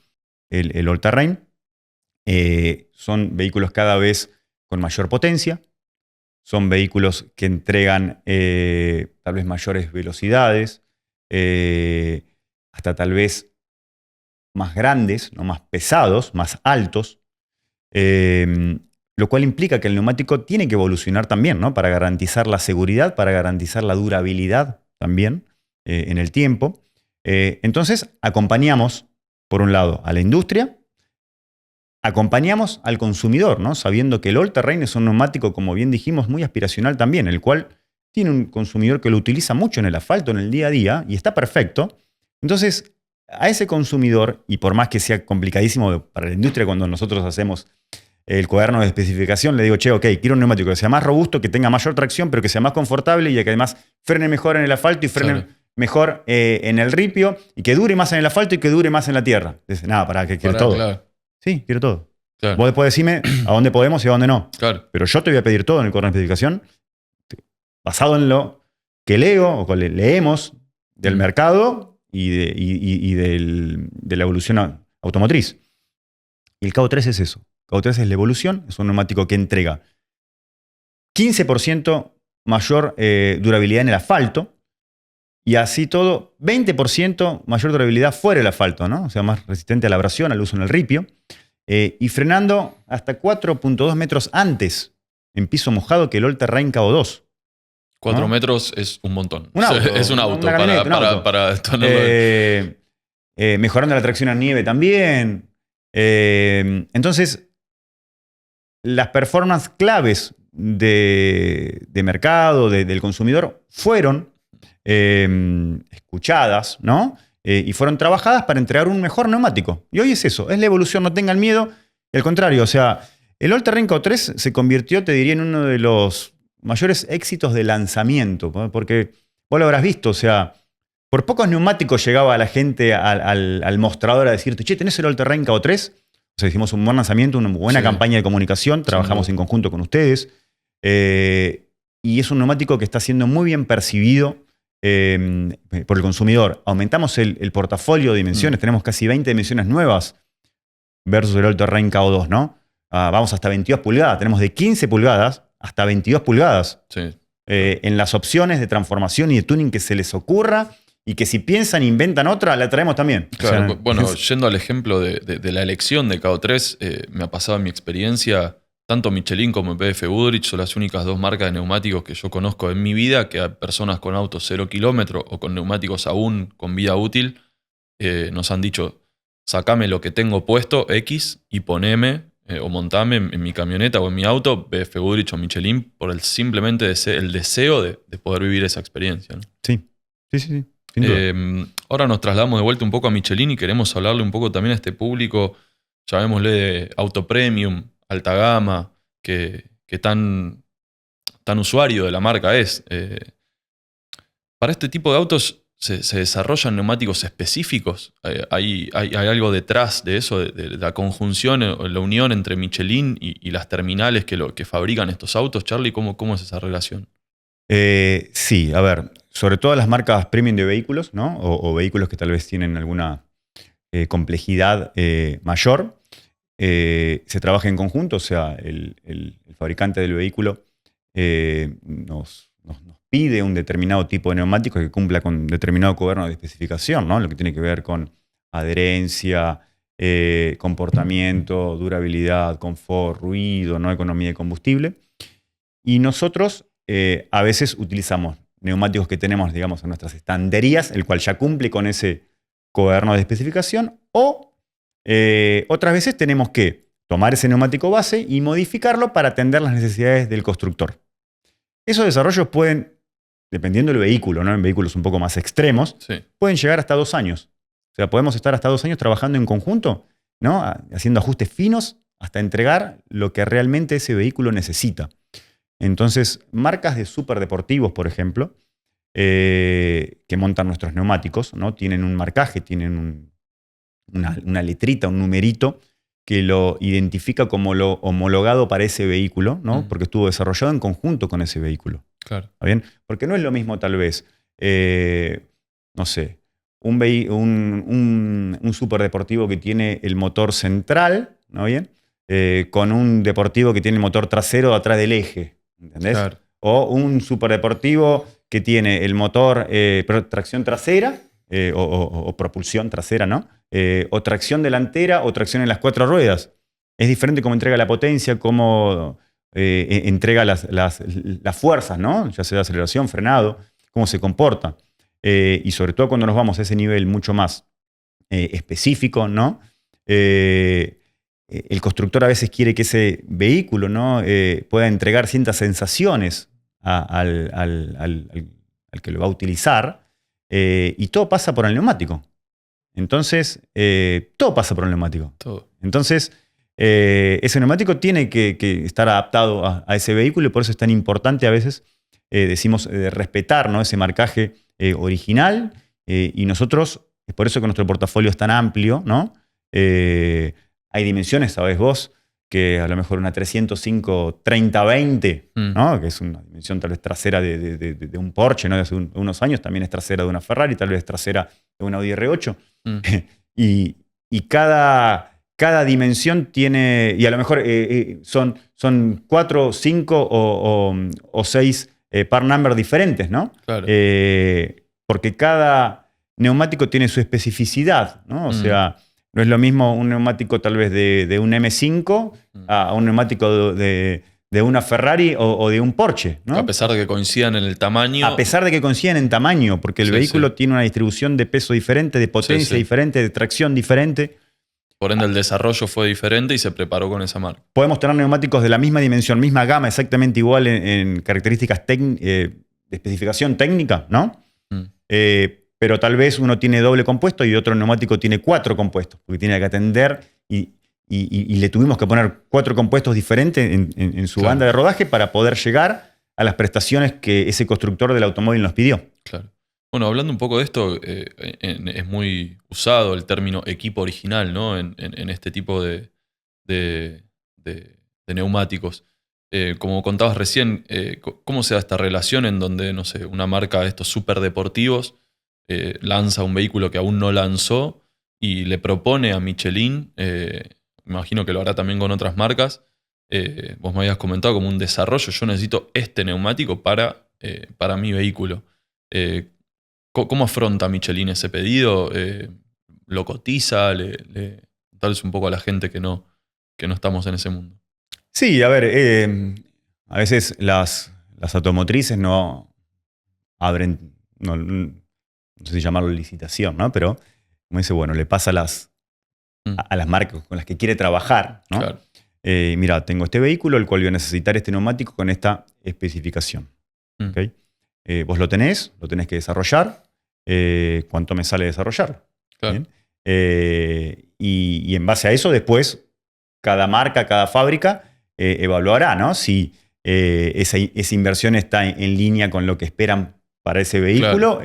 el all-terrain. Son vehículos cada vez con mayor potencia, son vehículos que entregan tal vez mayores velocidades, hasta tal vez más grandes, ¿no? Más pesados, más altos, lo cual implica que el neumático tiene que evolucionar también, ¿no? Para garantizar la seguridad, para garantizar la durabilidad también en el tiempo. Entonces, acompañamos, por un lado, a la industria, acompañamos al consumidor, ¿no? Sabiendo que el all-terrain es un neumático, como bien dijimos, muy aspiracional también, el cual tiene un consumidor que lo utiliza mucho en el asfalto, en el día a día, y está perfecto. Entonces, a ese consumidor, y por más que sea complicadísimo para la industria cuando nosotros hacemos el cuaderno de especificación, le digo, che, ok, quiero un neumático que sea más robusto, que tenga mayor tracción, pero que sea más confortable y que además frene mejor en el asfalto y frene mejor en el ripio, y que dure más en el asfalto y que dure más en la tierra. Dice, nada, para que quiero todo. Claro. Sí, quiero todo. Claro. Vos después decime a dónde podemos y a dónde no. Claro. Pero yo te voy a pedir todo en el cuaderno de especificación basado en lo que leo o que leemos del mercado y de la evolución automotriz. Y el KO3 es eso. KO3 es la evolución, es un neumático que entrega 15% mayor durabilidad en el asfalto y así todo 20% mayor durabilidad fuera del asfalto, ¿no? O sea, más resistente a la abrasión, al uso en el ripio. Y frenando hasta 4.2 metros antes en piso mojado que el all-terrain KO2. 4 metros es un montón. Un auto, es un auto, para tenerlo. Mejorando la tracción a nieve también. Entonces, las performances claves de mercado, del consumidor, fueron escuchadas, ¿no? Y fueron trabajadas para entregar un mejor neumático. Y hoy es eso, es la evolución, no tengan miedo. Y al contrario, o sea, el all-terrain KO3 se convirtió, te diría, en uno de los mayores éxitos de lanzamiento, ¿no? Porque vos lo habrás visto, o sea, por pocos neumáticos llegaba la gente al mostrador a decirte, che, ¿tenés el all-terrain KO3? O sea, hicimos un buen lanzamiento, una buena campaña de comunicación, trabajamos en conjunto con ustedes. Y es un neumático que está siendo muy bien percibido por el consumidor. Aumentamos el portafolio de dimensiones, tenemos casi 20 dimensiones nuevas versus el all-terrain KO2, ¿no? Vamos hasta 22 pulgadas, tenemos de 15 pulgadas hasta 22 pulgadas. Sí. En las opciones de transformación y de tuning que se les ocurra y que si piensan e inventan otra, la traemos también. Claro, o sea, bueno, yendo al ejemplo de la elección de KO3, me ha pasado en mi experiencia, tanto Michelin como PF Goodrich son las únicas dos marcas de neumáticos que yo conozco en mi vida, que a personas con autos 0 kilómetros o con neumáticos aún con vida útil nos han dicho, sacame lo que tengo puesto, X, y poneme o montame en mi camioneta o en mi auto, PF Goodrich o Michelin, por el simplemente el deseo de poder vivir esa experiencia, ¿no? Sí. Sin duda. Ahora nos trasladamos de vuelta un poco a Michelin y queremos hablarle un poco también a este público, llamémosle de auto premium, alta gama, que tan usuario de la marca es. Para este tipo de autos se desarrollan neumáticos específicos. ¿Hay algo detrás de eso, de la conjunción o la unión entre Michelin y las terminales que fabrican estos autos? Charlie, ¿cómo es esa relación? Sí, a ver, sobre todo las marcas premium de vehículos, ¿no? O vehículos que tal vez tienen alguna complejidad mayor, se trabaja en conjunto, o sea, el fabricante del vehículo nos pide un determinado tipo de neumático que cumpla con determinado cuaderno de especificación, ¿no? Lo que tiene que ver con adherencia, comportamiento, durabilidad, confort, ruido, ¿no? Economía de combustible. Y nosotros a veces utilizamos neumáticos que tenemos, digamos, en nuestras estanterías, el cual ya cumple con ese cuaderno de especificación, o otras veces tenemos que tomar ese neumático base y modificarlo para atender las necesidades del constructor. Esos desarrollos pueden dependiendo del vehículo, ¿no? En vehículos un poco más extremos, Sí. pueden llegar hasta 2 años. O sea, podemos estar hasta 2 años trabajando en conjunto, ¿no? Haciendo ajustes finos hasta entregar lo que realmente ese vehículo necesita. Entonces, marcas de superdeportivos, por ejemplo, que montan nuestros neumáticos, ¿no? Tienen un marcaje, tienen una letrita, un numerito que lo identifica como lo homologado para ese vehículo, ¿no? Porque estuvo desarrollado en conjunto con ese vehículo. Claro. ¿Está bien? Porque no es lo mismo tal vez, no sé, un superdeportivo que tiene el motor central, ¿no bien? Con un deportivo que tiene el motor trasero atrás del eje, ¿entendés? Claro. O un superdeportivo que tiene el motor tracción trasera o propulsión trasera, ¿no? O tracción delantera o tracción en las 4 ruedas. Es diferente cómo entrega la potencia, cómo entrega las fuerzas, ¿no? Ya sea de aceleración, frenado, cómo se comporta. Y sobre todo cuando nos vamos a ese nivel mucho más específico, ¿no? El constructor a veces quiere que ese vehículo, ¿no? Pueda entregar ciertas sensaciones al que lo va a utilizar, y todo pasa por el neumático. Entonces, todo pasa por el neumático. Todo. Entonces, ese neumático tiene que estar adaptado a ese vehículo y por eso es tan importante a veces, decimos, respetar, ¿no? Ese marcaje original, y nosotros, es por eso que nuestro portafolio es tan amplio, ¿no? Hay dimensiones, sabés vos, que a lo mejor una 305 30-20, ¿no? Que es una dimensión tal vez trasera de un Porsche, ¿no? De hace unos años, también es trasera de una Ferrari, tal vez trasera de una Audi R8. Y cada dimensión tiene, y a lo mejor son 4, 5 o 6 part number diferentes, ¿no? Claro. Porque cada neumático tiene su especificidad, ¿no? O sea, no es lo mismo un neumático tal vez de un M5 a un neumático de una Ferrari o de un Porsche, ¿no? A pesar de que coincidan en el tamaño. A pesar de que coincidan en tamaño, porque el vehículo tiene una distribución de peso diferente, de potencia diferente, de tracción diferente. Por ende, el desarrollo fue diferente y se preparó con esa marca. Podemos tener neumáticos de la misma dimensión, misma gama, exactamente igual en características de especificación técnica, ¿no? Pero tal vez uno tiene doble compuesto y otro neumático tiene 4 compuestos, porque tiene que atender y le tuvimos que poner 4 compuestos diferentes en su banda de rodaje para poder llegar a las prestaciones que ese constructor del automóvil nos pidió. Claro. Bueno, hablando un poco de esto, es muy usado el término equipo original, ¿no? En este tipo de neumáticos. Como contabas recién, ¿cómo se da esta relación en donde, no sé, una marca de estos súper deportivos lanza un vehículo que aún no lanzó y le propone a Michelin, me imagino que lo hará también con otras marcas, vos me habías comentado como un desarrollo, yo necesito este neumático para mi vehículo. ¿Cómo afronta Michelin ese pedido? ¿Lo cotiza? Tal vez un poco a la gente que no estamos en ese mundo. Sí, a ver, a veces las automotrices no abren, no sé si llamarlo licitación, ¿no? Pero como dice, bueno, le pasa a las marcas con las que quiere trabajar, ¿no? Claro. Mira, tengo este vehículo, el cual voy a necesitar este neumático con esta especificación. ¿Okay? Vos lo tenés que desarrollar. ¿Cuánto me sale desarrollarlo? Claro. Y en base a eso, después, cada marca, cada fábrica evaluará, ¿no? Si esa inversión está en línea con lo que esperan para ese vehículo,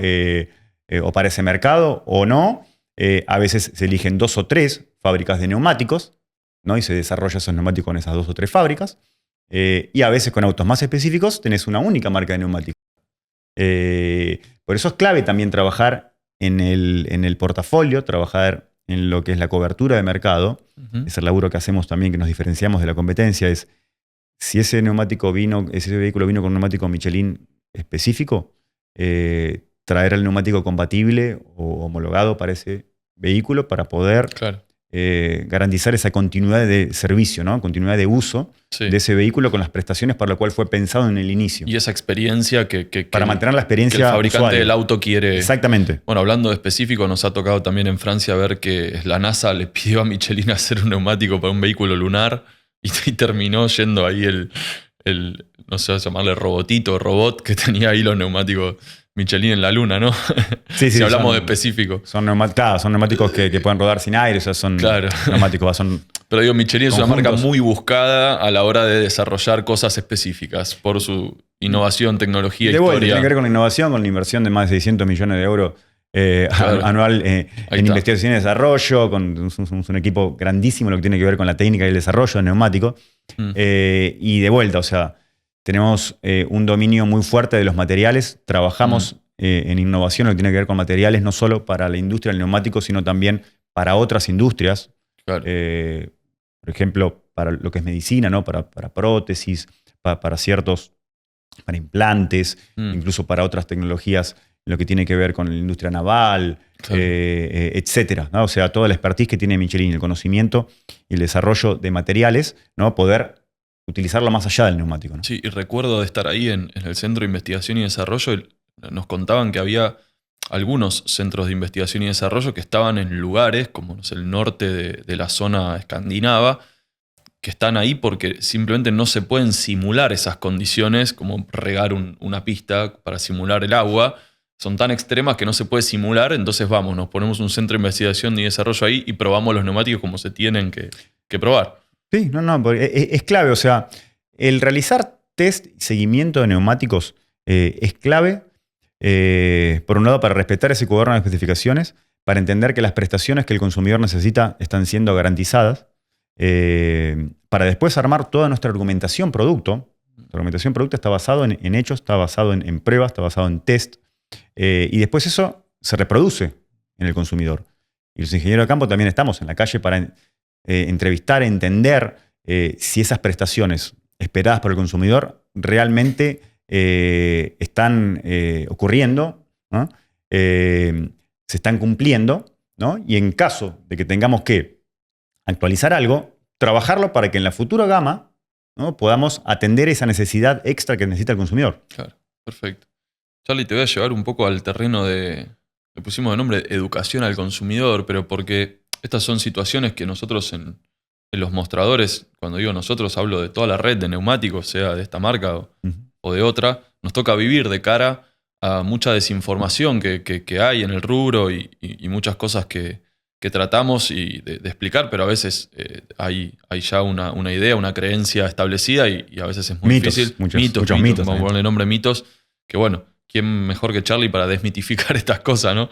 o para ese mercado o no. A veces se eligen 2 o 3 fábricas de neumáticos, ¿no? Y se desarrolla esos neumáticos con esas 2 o 3 fábricas. Y a veces con autos más específicos tenés una única marca de neumáticos. Por eso es clave también trabajar en el portafolio, trabajar en lo que es la cobertura de mercado. Es el laburo que hacemos también, que nos diferenciamos de la competencia, es si ese vehículo vino con un neumático Michelin específico, traer el neumático compatible o homologado para ese vehículo para poder garantizar esa continuidad de servicio, ¿no? Continuidad de uso de ese vehículo con las prestaciones para lo cual fue pensado en el inicio. Y esa experiencia para mantener la experiencia que el fabricante usuaria del auto quiere. Exactamente. Bueno, hablando de específico, nos ha tocado también en Francia ver que la NASA le pidió a Michelin hacer un neumático para un vehículo lunar y terminó yendo ahí no sé llamarle robot que tenía ahí los neumáticos Michelin en la luna, ¿no? Sí, Si sí, hablamos de específico. Son neumáticos que pueden rodar sin aire, o sea, son Claro. neumáticos, son Pero digo, Michelin es una marca conjuntos. muy buscada a la hora de desarrollar cosas específicas por su innovación, tecnología, De vuelta, historia. tiene que ver con la innovación, con la inversión de más de 600 millones de euros Claro. anual Ahí en está. investigación y desarrollo, es un equipo grandísimo lo que tiene que ver con la técnica y el desarrollo de neumáticos. Mm, Y de vuelta, o sea, tenemos un dominio muy fuerte de los materiales, trabajamos en innovación, lo que tiene que ver con materiales, no solo para la industria del neumático, sino también para otras industrias. claro. Por ejemplo, para lo que es medicina, ¿no? Para prótesis, para ciertos, para implantes, Mm, incluso para otras tecnologías, lo que tiene que ver con la industria naval, claro. etcétera, ¿no? O sea, toda la expertise que tiene Michelin, el conocimiento y el desarrollo de materiales, ¿no? Poder utilizarlo más allá del neumático, ¿no? Sí, y recuerdo de estar ahí en el Centro de Investigación y Desarrollo. Y nos contaban que había algunos centros de investigación y desarrollo que estaban en lugares como no sé, el norte de la zona escandinava, que están ahí porque simplemente no se pueden simular esas condiciones, como regar una pista para simular el agua. Son tan extremas que no se puede simular, entonces vamos, nos ponemos un centro de investigación y desarrollo ahí y probamos los neumáticos como se tienen que probar. Sí, no, porque es clave. O sea, el realizar test y seguimiento de neumáticos es clave, por un lado, para respetar ese cuaderno de especificaciones, para entender que las prestaciones que el consumidor necesita están siendo garantizadas, para después armar toda nuestra argumentación producto. La argumentación producto está basado en hechos, está basado en pruebas, está basado en test, y después eso se reproduce en el consumidor. Y los ingenieros de campo también estamos en la calle para entrevistar, entender si esas prestaciones esperadas por el consumidor realmente están ocurriendo, ¿no? Se están cumpliendo, ¿no? Y en caso de que tengamos que actualizar algo, trabajarlo para que en la futura gama, ¿no? Podamos atender esa necesidad extra que necesita el consumidor. Claro, perfecto. Charlie, te voy a llevar un poco al terreno le pusimos de nombre educación al consumidor, pero porque estas son situaciones que nosotros en los mostradores, cuando digo nosotros, hablo de toda la red de neumáticos, sea de esta marca o de otra, nos toca vivir de cara a mucha desinformación que hay en el rubro y muchas cosas que tratamos de explicar, pero a veces hay ya una idea, una creencia establecida y a veces es muy Mitos, difícil. muchos mitos. Vamos a ponerle nombre mitos, que bueno, ¿quién mejor que Charlie para desmitificar estas cosas, no?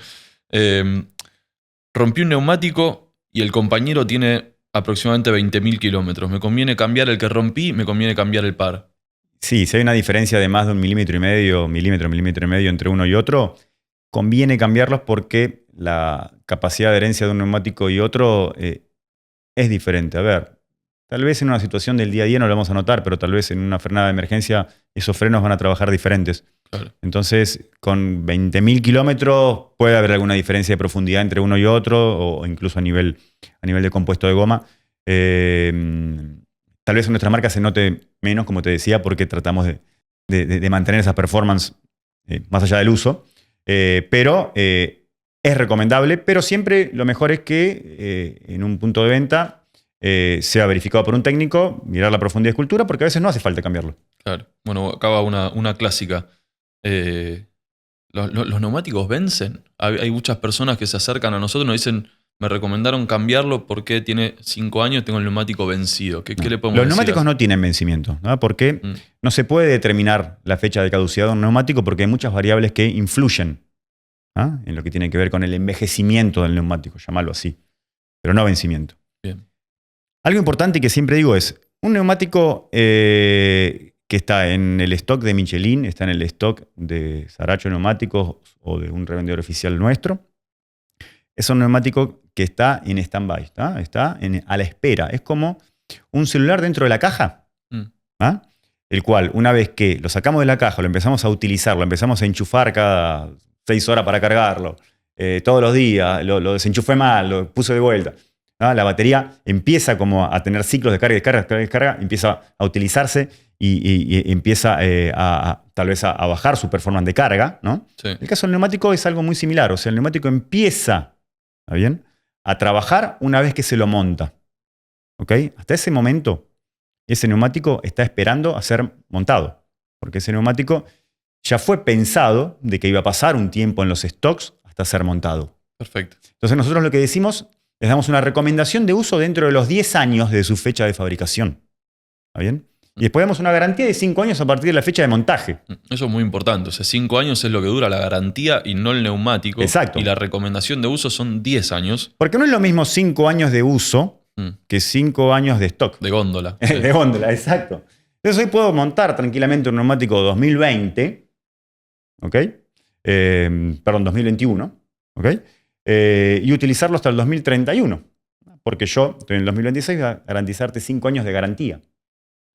Rompí un neumático y el compañero tiene aproximadamente 20.000 kilómetros. ¿Me conviene cambiar el que rompí? ¿Me conviene cambiar el par? Sí, si hay una diferencia de más de 1,5 milímetro y medio entre uno y otro, conviene cambiarlos porque la capacidad de adherencia de un neumático y otro es diferente. A ver, tal vez en una situación del día a día no lo vamos a notar, pero tal vez en una frenada de emergencia esos frenos van a trabajar diferentes. Claro. Entonces, con 20.000 kilómetros puede haber alguna diferencia de profundidad entre uno y otro, o incluso a nivel de compuesto de goma. Tal vez en nuestra marca se note menos, como te decía, porque tratamos de mantener esa performance más allá del uso. Pero es recomendable, pero siempre lo mejor es que en un punto de venta sea verificado por un técnico, mirar la profundidad de escultura, porque a veces no hace falta cambiarlo. Claro. Bueno, acaba una clásica. ¿Los neumáticos vencen? Hay muchas personas que se acercan a nosotros y nos dicen, me recomendaron cambiarlo porque tiene 5 años y tengo el neumático vencido. ¿Qué le podemos Los decir? neumáticos no tienen vencimiento, ¿no? Porque no se puede determinar la fecha de caducidad de un neumático porque hay muchas variables que influyen, ¿ah? En lo que tiene que ver con el envejecimiento del neumático, llamarlo así, pero no vencimiento. Bien. Algo importante que siempre digo es, un neumático que está en el stock de Michelin, está en el stock de Saracho Neumáticos o de un revendedor oficial nuestro, es un neumático que está en stand-by, está a la espera. Es como un celular dentro de la caja, ¿ah? El cual, una vez que lo sacamos de la caja, lo empezamos a utilizar, lo empezamos a enchufar cada 6 horas para cargarlo, todos los días, lo desenchufé mal, lo puse de vuelta. ¿Ah? La batería empieza como a tener ciclos de carga y descarga, empieza a utilizarse y empieza tal vez a bajar su performance de carga, ¿no? Sí. El caso del neumático es algo muy similar. O sea, el neumático empieza, ¿está bien?, a trabajar una vez que se lo monta. ¿Ok? Hasta ese momento ese neumático está esperando a ser montado. Porque ese neumático ya fue pensado de que iba a pasar un tiempo en los stocks hasta ser montado. Perfecto. Entonces nosotros lo que decimos, les damos una recomendación de uso dentro de los 10 años de su fecha de fabricación. ¿Está bien? Y después damos una garantía de 5 años a partir de la fecha de montaje. Eso es muy importante. O sea, 5 años es lo que dura la garantía y no el neumático. Exacto. Y la recomendación de uso son 10 años. Porque no es lo mismo 5 años de uso que 5 años de stock. De góndola. Sí. De góndola, exacto. Entonces hoy puedo montar tranquilamente un neumático 2020, ¿ok? Perdón, 2021, ¿ok? Y utilizarlo hasta el 2031. Porque yo estoy en el 2026 voy a garantizarte 5 años de garantía.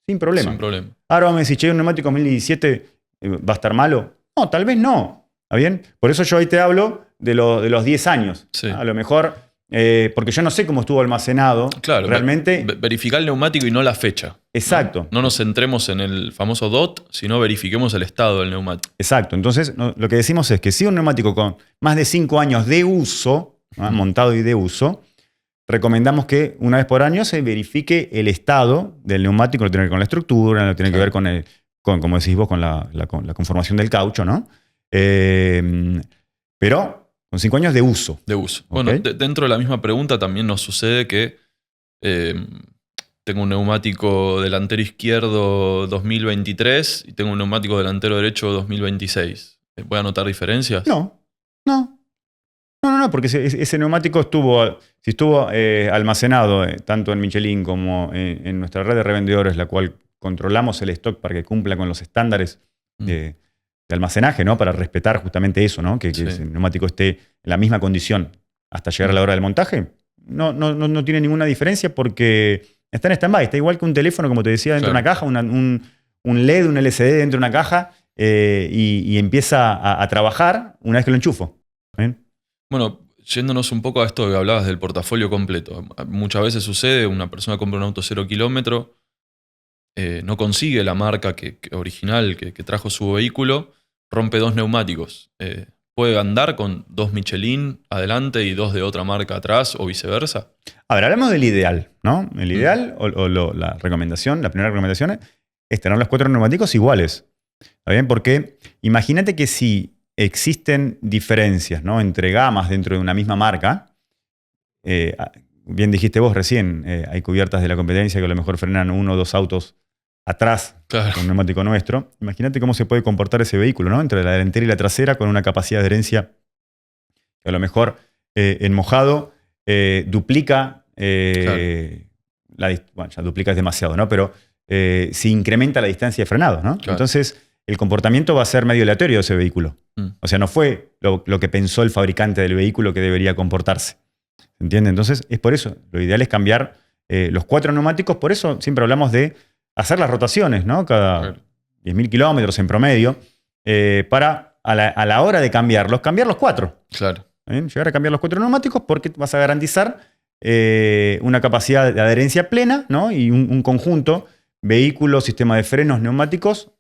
Sin problema. Sin problema. Ahora vamos a decir, che, un neumático 2017 va a estar malo. No, tal vez no. ¿Está bien? Por eso yo ahí te hablo de los 10 años. Sí. A lo mejor, porque yo no sé cómo estuvo almacenado. Claro, realmente. Verificar el neumático y no la fecha. Exacto. No nos centremos en el famoso DOT, sino verifiquemos el estado del neumático. Exacto. Entonces, lo que decimos es que si un neumático con más de 5 años de uso, montado y de uso, recomendamos que una vez por año se verifique el estado del neumático. No tiene que ver con la estructura, no tiene que ver con, como decís vos, con la conformación del caucho, ¿no? Pero con 5 años de uso. De uso. ¿Okay? Bueno, dentro de la misma pregunta también nos sucede que tengo un neumático delantero izquierdo 2023 y tengo un neumático delantero derecho 2026. ¿Voy a notar diferencias? No, porque ese neumático estuvo almacenado tanto en Michelin como en nuestra red de revendedores, la cual controlamos el stock para que cumpla con los estándares de almacenaje, ¿no? Para respetar justamente eso, ¿no? Que ese neumático esté en la misma condición hasta llegar a la hora del montaje. No tiene ninguna diferencia porque está en stand-by. Está igual que un teléfono, como te decía, dentro de una caja, un LED, un LCD dentro de una caja y empieza a trabajar una vez que lo enchufo. ¿Bien? Bueno, yéndonos un poco a esto que hablabas del portafolio completo. Muchas veces sucede, una persona compra un auto 0 kilómetro, no consigue la marca original que trajo su vehículo, rompe 2 neumáticos. ¿Puede andar con 2 Michelin adelante y 2 de otra marca atrás o viceversa? A ver, hablamos del ideal, ¿no? El ideal la recomendación, la primera recomendación es tener los 4 neumáticos iguales. ¿Está bien? Porque imagínate que si existen diferencias, ¿no? Entre gamas dentro de una misma marca, bien dijiste vos recién, hay cubiertas de la competencia que a lo mejor frenan 1 o 2 autos atrás con un neumático nuestro. Imagínate cómo se puede comportar ese vehículo, ¿no? Entre la delantera y la trasera con una capacidad de adherencia que a lo mejor en mojado duplica, bueno, ya duplica es demasiado, ¿no? Pero se incrementa la distancia de frenado, ¿no? Claro. Entonces el comportamiento va a ser medio aleatorio de ese vehículo. O sea, no fue lo que pensó el fabricante del vehículo que debería comportarse. ¿Se entiende? Entonces es por eso. Lo ideal es cambiar los 4 neumáticos. Por eso siempre hablamos de hacer las rotaciones, ¿no? Cada 10.000 kilómetros en promedio, para a la hora de cambiar los 4. Claro. Llegar a cambiar los 4 neumáticos porque vas a garantizar una capacidad de adherencia plena, ¿no? Y un conjunto, vehículo, sistema de frenos, neumáticos,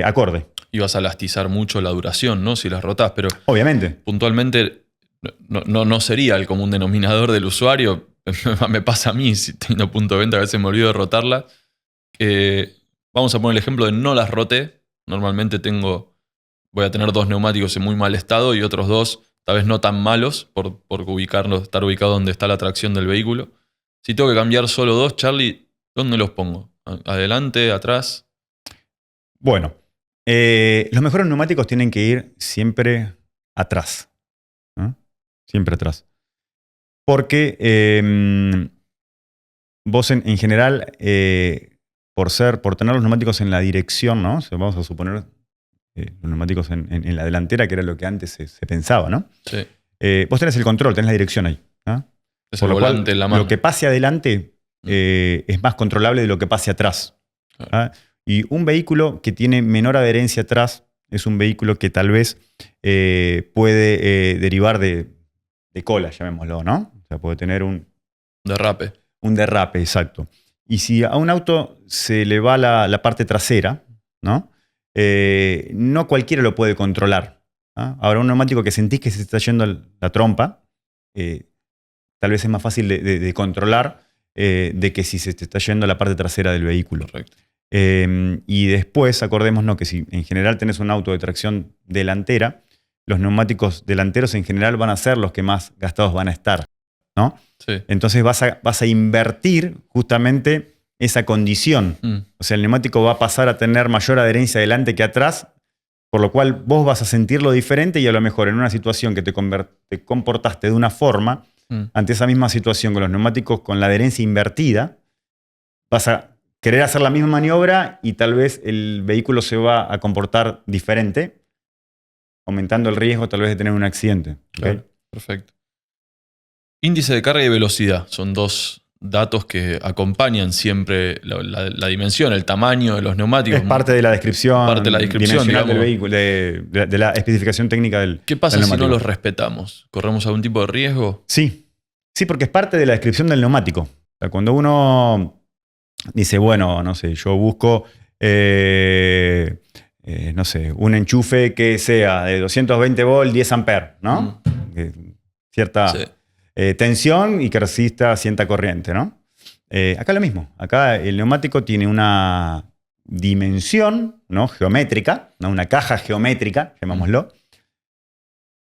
acorde. Y vas a elastizar mucho la duración, ¿no? Si las rotás, pero obviamente. Puntualmente no sería el común denominador del usuario. Me pasa a mí, si teniendo punto de venta, a veces me olvido de rotarla. Vamos a poner el ejemplo de no las roté. Normalmente voy a tener 2 neumáticos en muy mal estado y otros 2 tal vez no tan malos por estar ubicado donde está la tracción del vehículo. Si tengo que cambiar solo 2, Charlie, ¿dónde los pongo? ¿Adelante? ¿Atrás? Bueno, los mejores neumáticos tienen que ir siempre atrás. ¿No? Siempre atrás. Porque vos en general, por tener los neumáticos en la dirección, ¿no? O sea, vamos a suponer los neumáticos en la delantera, que era lo que antes se pensaba, ¿no? Sí. Vos tenés el control, tenés la dirección ahí. ¿No? Es por el volante en la mano. Lo que pase adelante es más controlable de lo que pase atrás. Claro. ¿Ah? Y un vehículo que tiene menor adherencia atrás es un vehículo que tal vez puede derivar de cola, llamémoslo, ¿no? O sea, puede tener un derrape. Un derrape, exacto. Y si a un auto se le va la parte trasera, ¿no? No cualquiera lo puede controlar. ¿Ah? Ahora, un neumático que sentís que se está yendo la trompa, tal vez es más fácil de controlar de que si se te está yendo la parte trasera del vehículo. Correcto. Y después, acordémonos que si en general tenés un auto de tracción delantera, los neumáticos delanteros en general van a ser los que más gastados van a estar, ¿no? Sí. Entonces vas a invertir justamente esa condición. O sea, el neumático va a pasar a tener mayor adherencia adelante que atrás, por lo cual vos vas a sentirlo diferente y a lo mejor en una situación que te comportaste de una forma, ante esa misma situación con los neumáticos con la adherencia invertida, vas a querer hacer la misma maniobra y tal vez el vehículo se va a comportar diferente, aumentando el riesgo tal vez de tener un accidente. Claro, ¿Okay? perfecto. Índice de carga y velocidad son dos datos que acompañan siempre la dimensión, el tamaño de los neumáticos. Es parte de la descripción, dimensional digamos, del vehículo, de la especificación técnica del ¿Qué pasa del si no neumático. los respetamos? ¿Corremos algún tipo de riesgo? Sí, porque es parte de la descripción del neumático. O sea, cuando uno dice, bueno, no sé, yo busco, no sé, un enchufe que sea de 220 volts, 10 amperes, ¿no? Cierta Sí. tensión y que resista cierta corriente, ¿no? Acá lo mismo. Acá el neumático tiene una dimensión, ¿no? Geométrica, ¿no? Una caja geométrica, llamámoslo.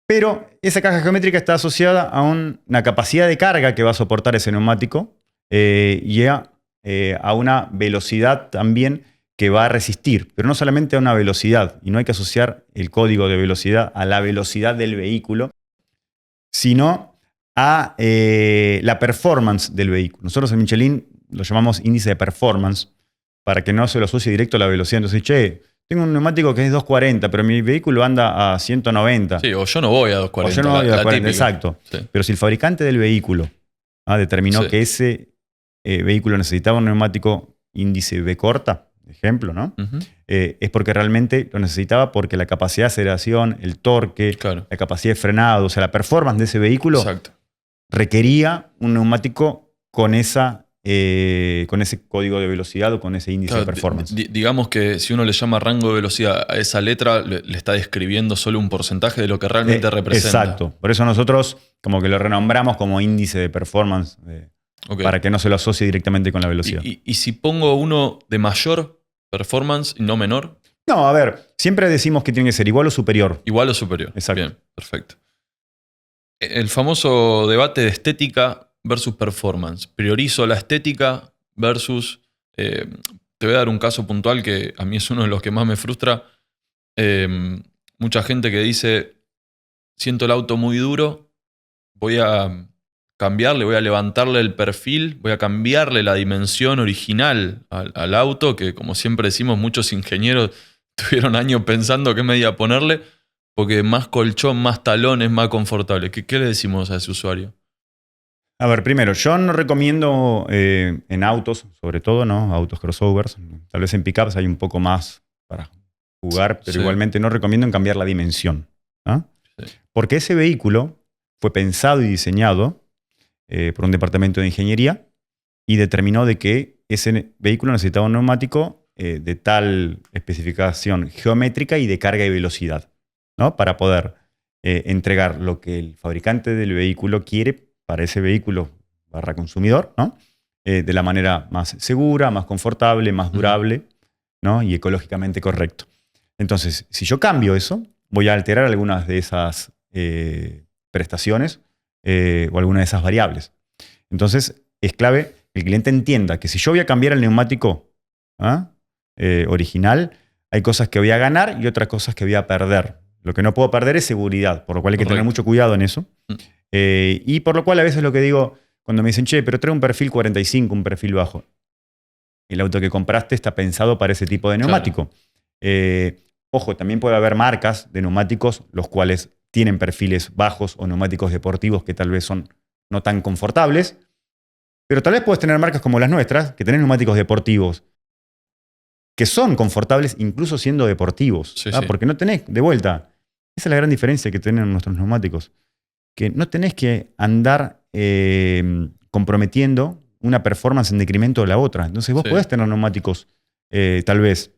Pero esa caja geométrica está asociada a una capacidad de carga que va a soportar ese neumático y a una velocidad también que va a resistir. Pero no solamente a una velocidad, y no hay que asociar el código de velocidad a la velocidad del vehículo, sino a la performance del vehículo. Nosotros en Michelin lo llamamos índice de performance para que no se lo asocie directo a la velocidad. Entonces, che, tengo un neumático que es 240, pero mi vehículo anda a 190. Sí, o yo no voy a 240. O yo no voy a 240, típica. exacto. Sí. Pero si el fabricante del vehículo determinó Sí. que ese vehículo necesitaba un neumático índice B corta, ejemplo, ¿no? Es porque realmente lo necesitaba porque la capacidad de aceleración, el torque, Claro. la capacidad de frenado, o sea, la performance de ese vehículo Exacto. requería un neumático con ese código de velocidad o con ese índice Claro, de performance. digamos que si uno le llama rango de velocidad a esa letra, le está describiendo solo un porcentaje de lo que realmente representa. Exacto. Por eso nosotros como que lo renombramos como índice de performance Okay. para que no se lo asocie directamente con la velocidad. ¿Y si pongo uno de mayor performance y no menor? No, a ver, siempre decimos que tiene que ser igual o superior. Igual o superior. Exacto. Bien, perfecto. El famoso debate de estética versus performance. Priorizo la estética versus... te voy a dar un caso puntual que a mí es uno de los que más me frustra. Mucha gente que dice, siento el auto muy duro, voy a cambiarle, voy a levantarle el perfil, voy a cambiarle la dimensión original al auto, que como siempre decimos, muchos ingenieros tuvieron años pensando qué medida ponerle, porque más colchón, más talones, más confortable. ¿Qué le decimos a ese usuario? A ver, primero, yo no recomiendo en autos, sobre todo, ¿no? Autos crossovers. Tal vez en pickups hay un poco más para jugar, pero Sí. igualmente no recomiendo en cambiar la dimensión. ¿No? Sí. Porque ese vehículo fue pensado y diseñado por un departamento de ingeniería y determinó de que ese vehículo necesitaba un neumático de tal especificación geométrica y de carga y velocidad, ¿no? Para poder entregar lo que el fabricante del vehículo quiere para ese vehículo / consumidor, ¿no? De la manera más segura, más confortable, más durable, ¿no? Y ecológicamente correcto. Entonces, si yo cambio eso, voy a alterar algunas de esas prestaciones o algunas de esas variables. Entonces, es clave que el cliente entienda que si yo voy a cambiar el neumático original, hay cosas que voy a ganar y otras cosas que voy a perder. Lo que no puedo perder es seguridad, por lo cual hay que tener mucho cuidado en eso. Y por lo cual a veces lo que digo, cuando me dicen, che, pero trae un perfil 45, un perfil bajo. El auto que compraste está pensado para ese tipo de neumático. Claro. Ojo, también puede haber marcas de neumáticos los cuales tienen perfiles bajos o neumáticos deportivos que tal vez son no tan confortables, pero tal vez puedes tener marcas como las nuestras que tienen neumáticos deportivos que son confortables incluso siendo deportivos. Sí, sí. Porque no tenés, de vuelta, esa es la gran diferencia que tienen nuestros neumáticos, que no tenés que andar comprometiendo una performance en decremento de la otra. Entonces vos podés tener neumáticos tal vez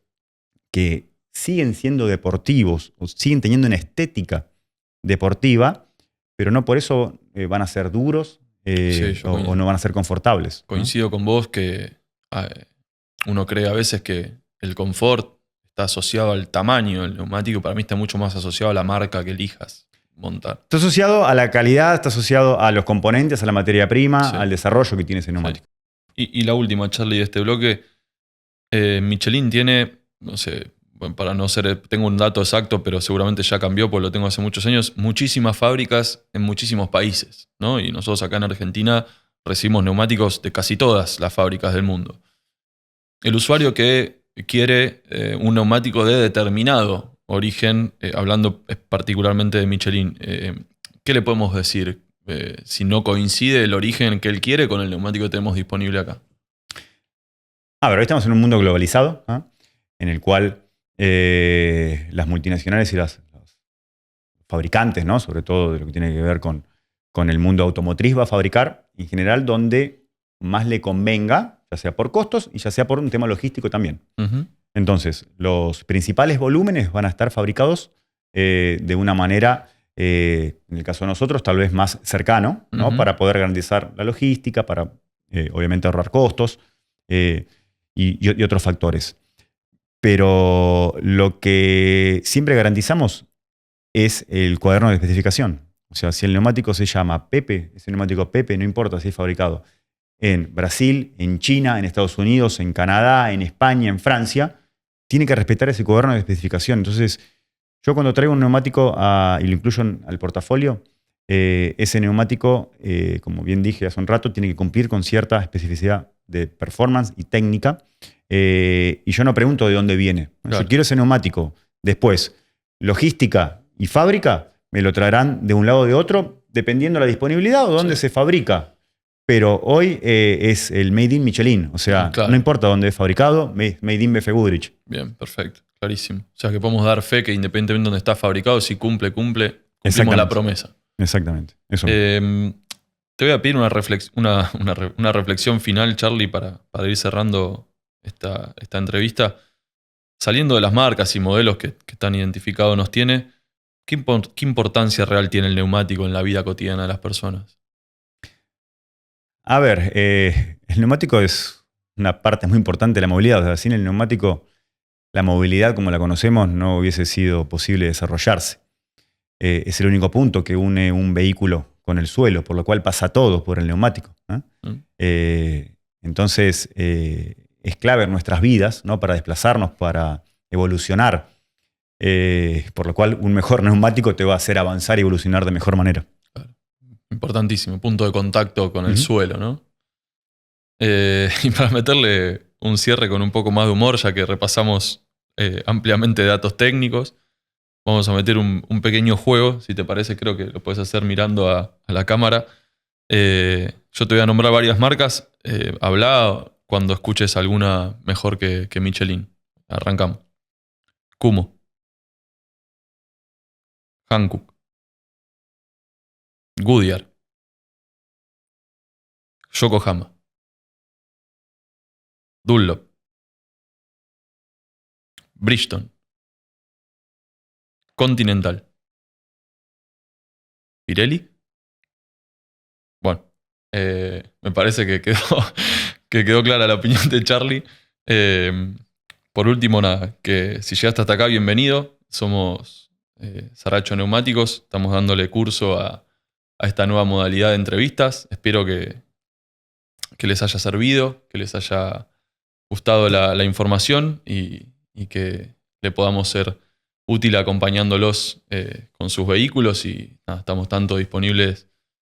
que siguen siendo deportivos o siguen teniendo una estética deportiva, pero no por eso van a ser duros Sí, o no van a ser confortables. Coincido con vos que uno cree a veces que el confort está asociado al tamaño del neumático. Para mí está mucho más asociado a la marca que elijas montar. Está asociado a la calidad, está asociado a los componentes, a la materia prima, Sí. al desarrollo que tiene ese neumático. Sí. Y la última, Charlie, de este bloque. Michelin tiene, no sé, bueno, para no ser, tengo un dato exacto, pero seguramente ya cambió, porque lo tengo hace muchos años, muchísimas fábricas en muchísimos países, ¿no? Y nosotros acá en Argentina recibimos neumáticos de casi todas las fábricas del mundo. El usuario que quiere un neumático de determinado origen, hablando particularmente de Michelin, ¿qué le podemos decir si no coincide el origen que él quiere con el neumático que tenemos disponible acá? Pero hoy estamos en un mundo globalizado, en el cual las multinacionales y los fabricantes, ¿no? Sobre todo de lo que tiene que ver con el mundo automotriz, va a fabricar en general donde más le convenga, ya sea por costos y ya sea por un tema logístico también. Uh-huh. Entonces, los principales volúmenes van a estar fabricados de una manera, en el caso de nosotros, tal vez más cercano, ¿no? Uh-huh. Para poder garantizar la logística, para obviamente ahorrar costos y otros factores. Pero lo que siempre garantizamos es el cuaderno de especificación. O sea, si el neumático se llama Pepe, ese neumático Pepe, no importa si es fabricado en Brasil, en China, en Estados Unidos, en Canadá, en España, en Francia, tiene que respetar ese cuaderno de especificación. Entonces, yo cuando traigo un neumático y lo incluyo al portafolio, ese neumático, como bien dije hace un rato, tiene que cumplir con cierta especificidad de performance y técnica. Y yo no pregunto de dónde viene. Claro. Yo quiero ese neumático. Después, logística y fábrica me lo traerán de un lado o de otro, dependiendo de la disponibilidad o dónde se fabrica. Pero hoy es el Made in Michelin. O sea, claro, no importa dónde es fabricado, Made in BF Goodrich. Bien, perfecto, clarísimo. O sea, que podemos dar fe que independientemente de dónde está fabricado, si cumplimos la promesa. Exactamente. Eso. Te voy a pedir una reflexión final, Charlie, para ir cerrando esta entrevista. Saliendo de las marcas y modelos que tan identificados nos tiene, ¿qué importancia real tiene el neumático en la vida cotidiana de las personas? A ver, el neumático es una parte muy importante de la movilidad. O sea, sin el neumático, la movilidad como la conocemos no hubiese sido posible desarrollarse. Es el único punto que une un vehículo con el suelo, por lo cual pasa todo por el neumático. Entonces, es clave en nuestras vidas, ¿no? Para desplazarnos, para evolucionar. Por lo cual, un mejor neumático te va a hacer avanzar y evolucionar de mejor manera. Claro. Importantísimo, punto de contacto con el suelo, ¿no? Y para meterle un cierre con un poco más de humor, ya que repasamos ampliamente datos técnicos, vamos a meter un pequeño juego, si te parece, creo que lo puedes hacer mirando a la cámara. Yo te voy a nombrar varias marcas, habla cuando escuches alguna mejor que Michelin. Arrancamos. Kumho, Hankook, Goodyear, Yokohama, Dunlop, Bridgestone, Continental, Pirelli. Bueno, me parece que quedó clara la opinión de Charlie. Por último, nada, que si llegaste hasta acá, bienvenido. Somos Saracho Neumáticos, estamos dándole curso a esta nueva modalidad de entrevistas. Espero que les haya servido, que les haya gustado la información y que le podamos ser útil acompañándolos con sus vehículos. Y nada, estamos tanto disponibles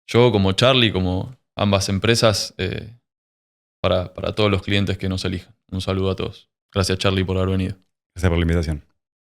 yo como Charlie, como ambas empresas, para todos los clientes que nos elijan. Un saludo a todos. Gracias, Charlie, por haber venido. Gracias por la invitación.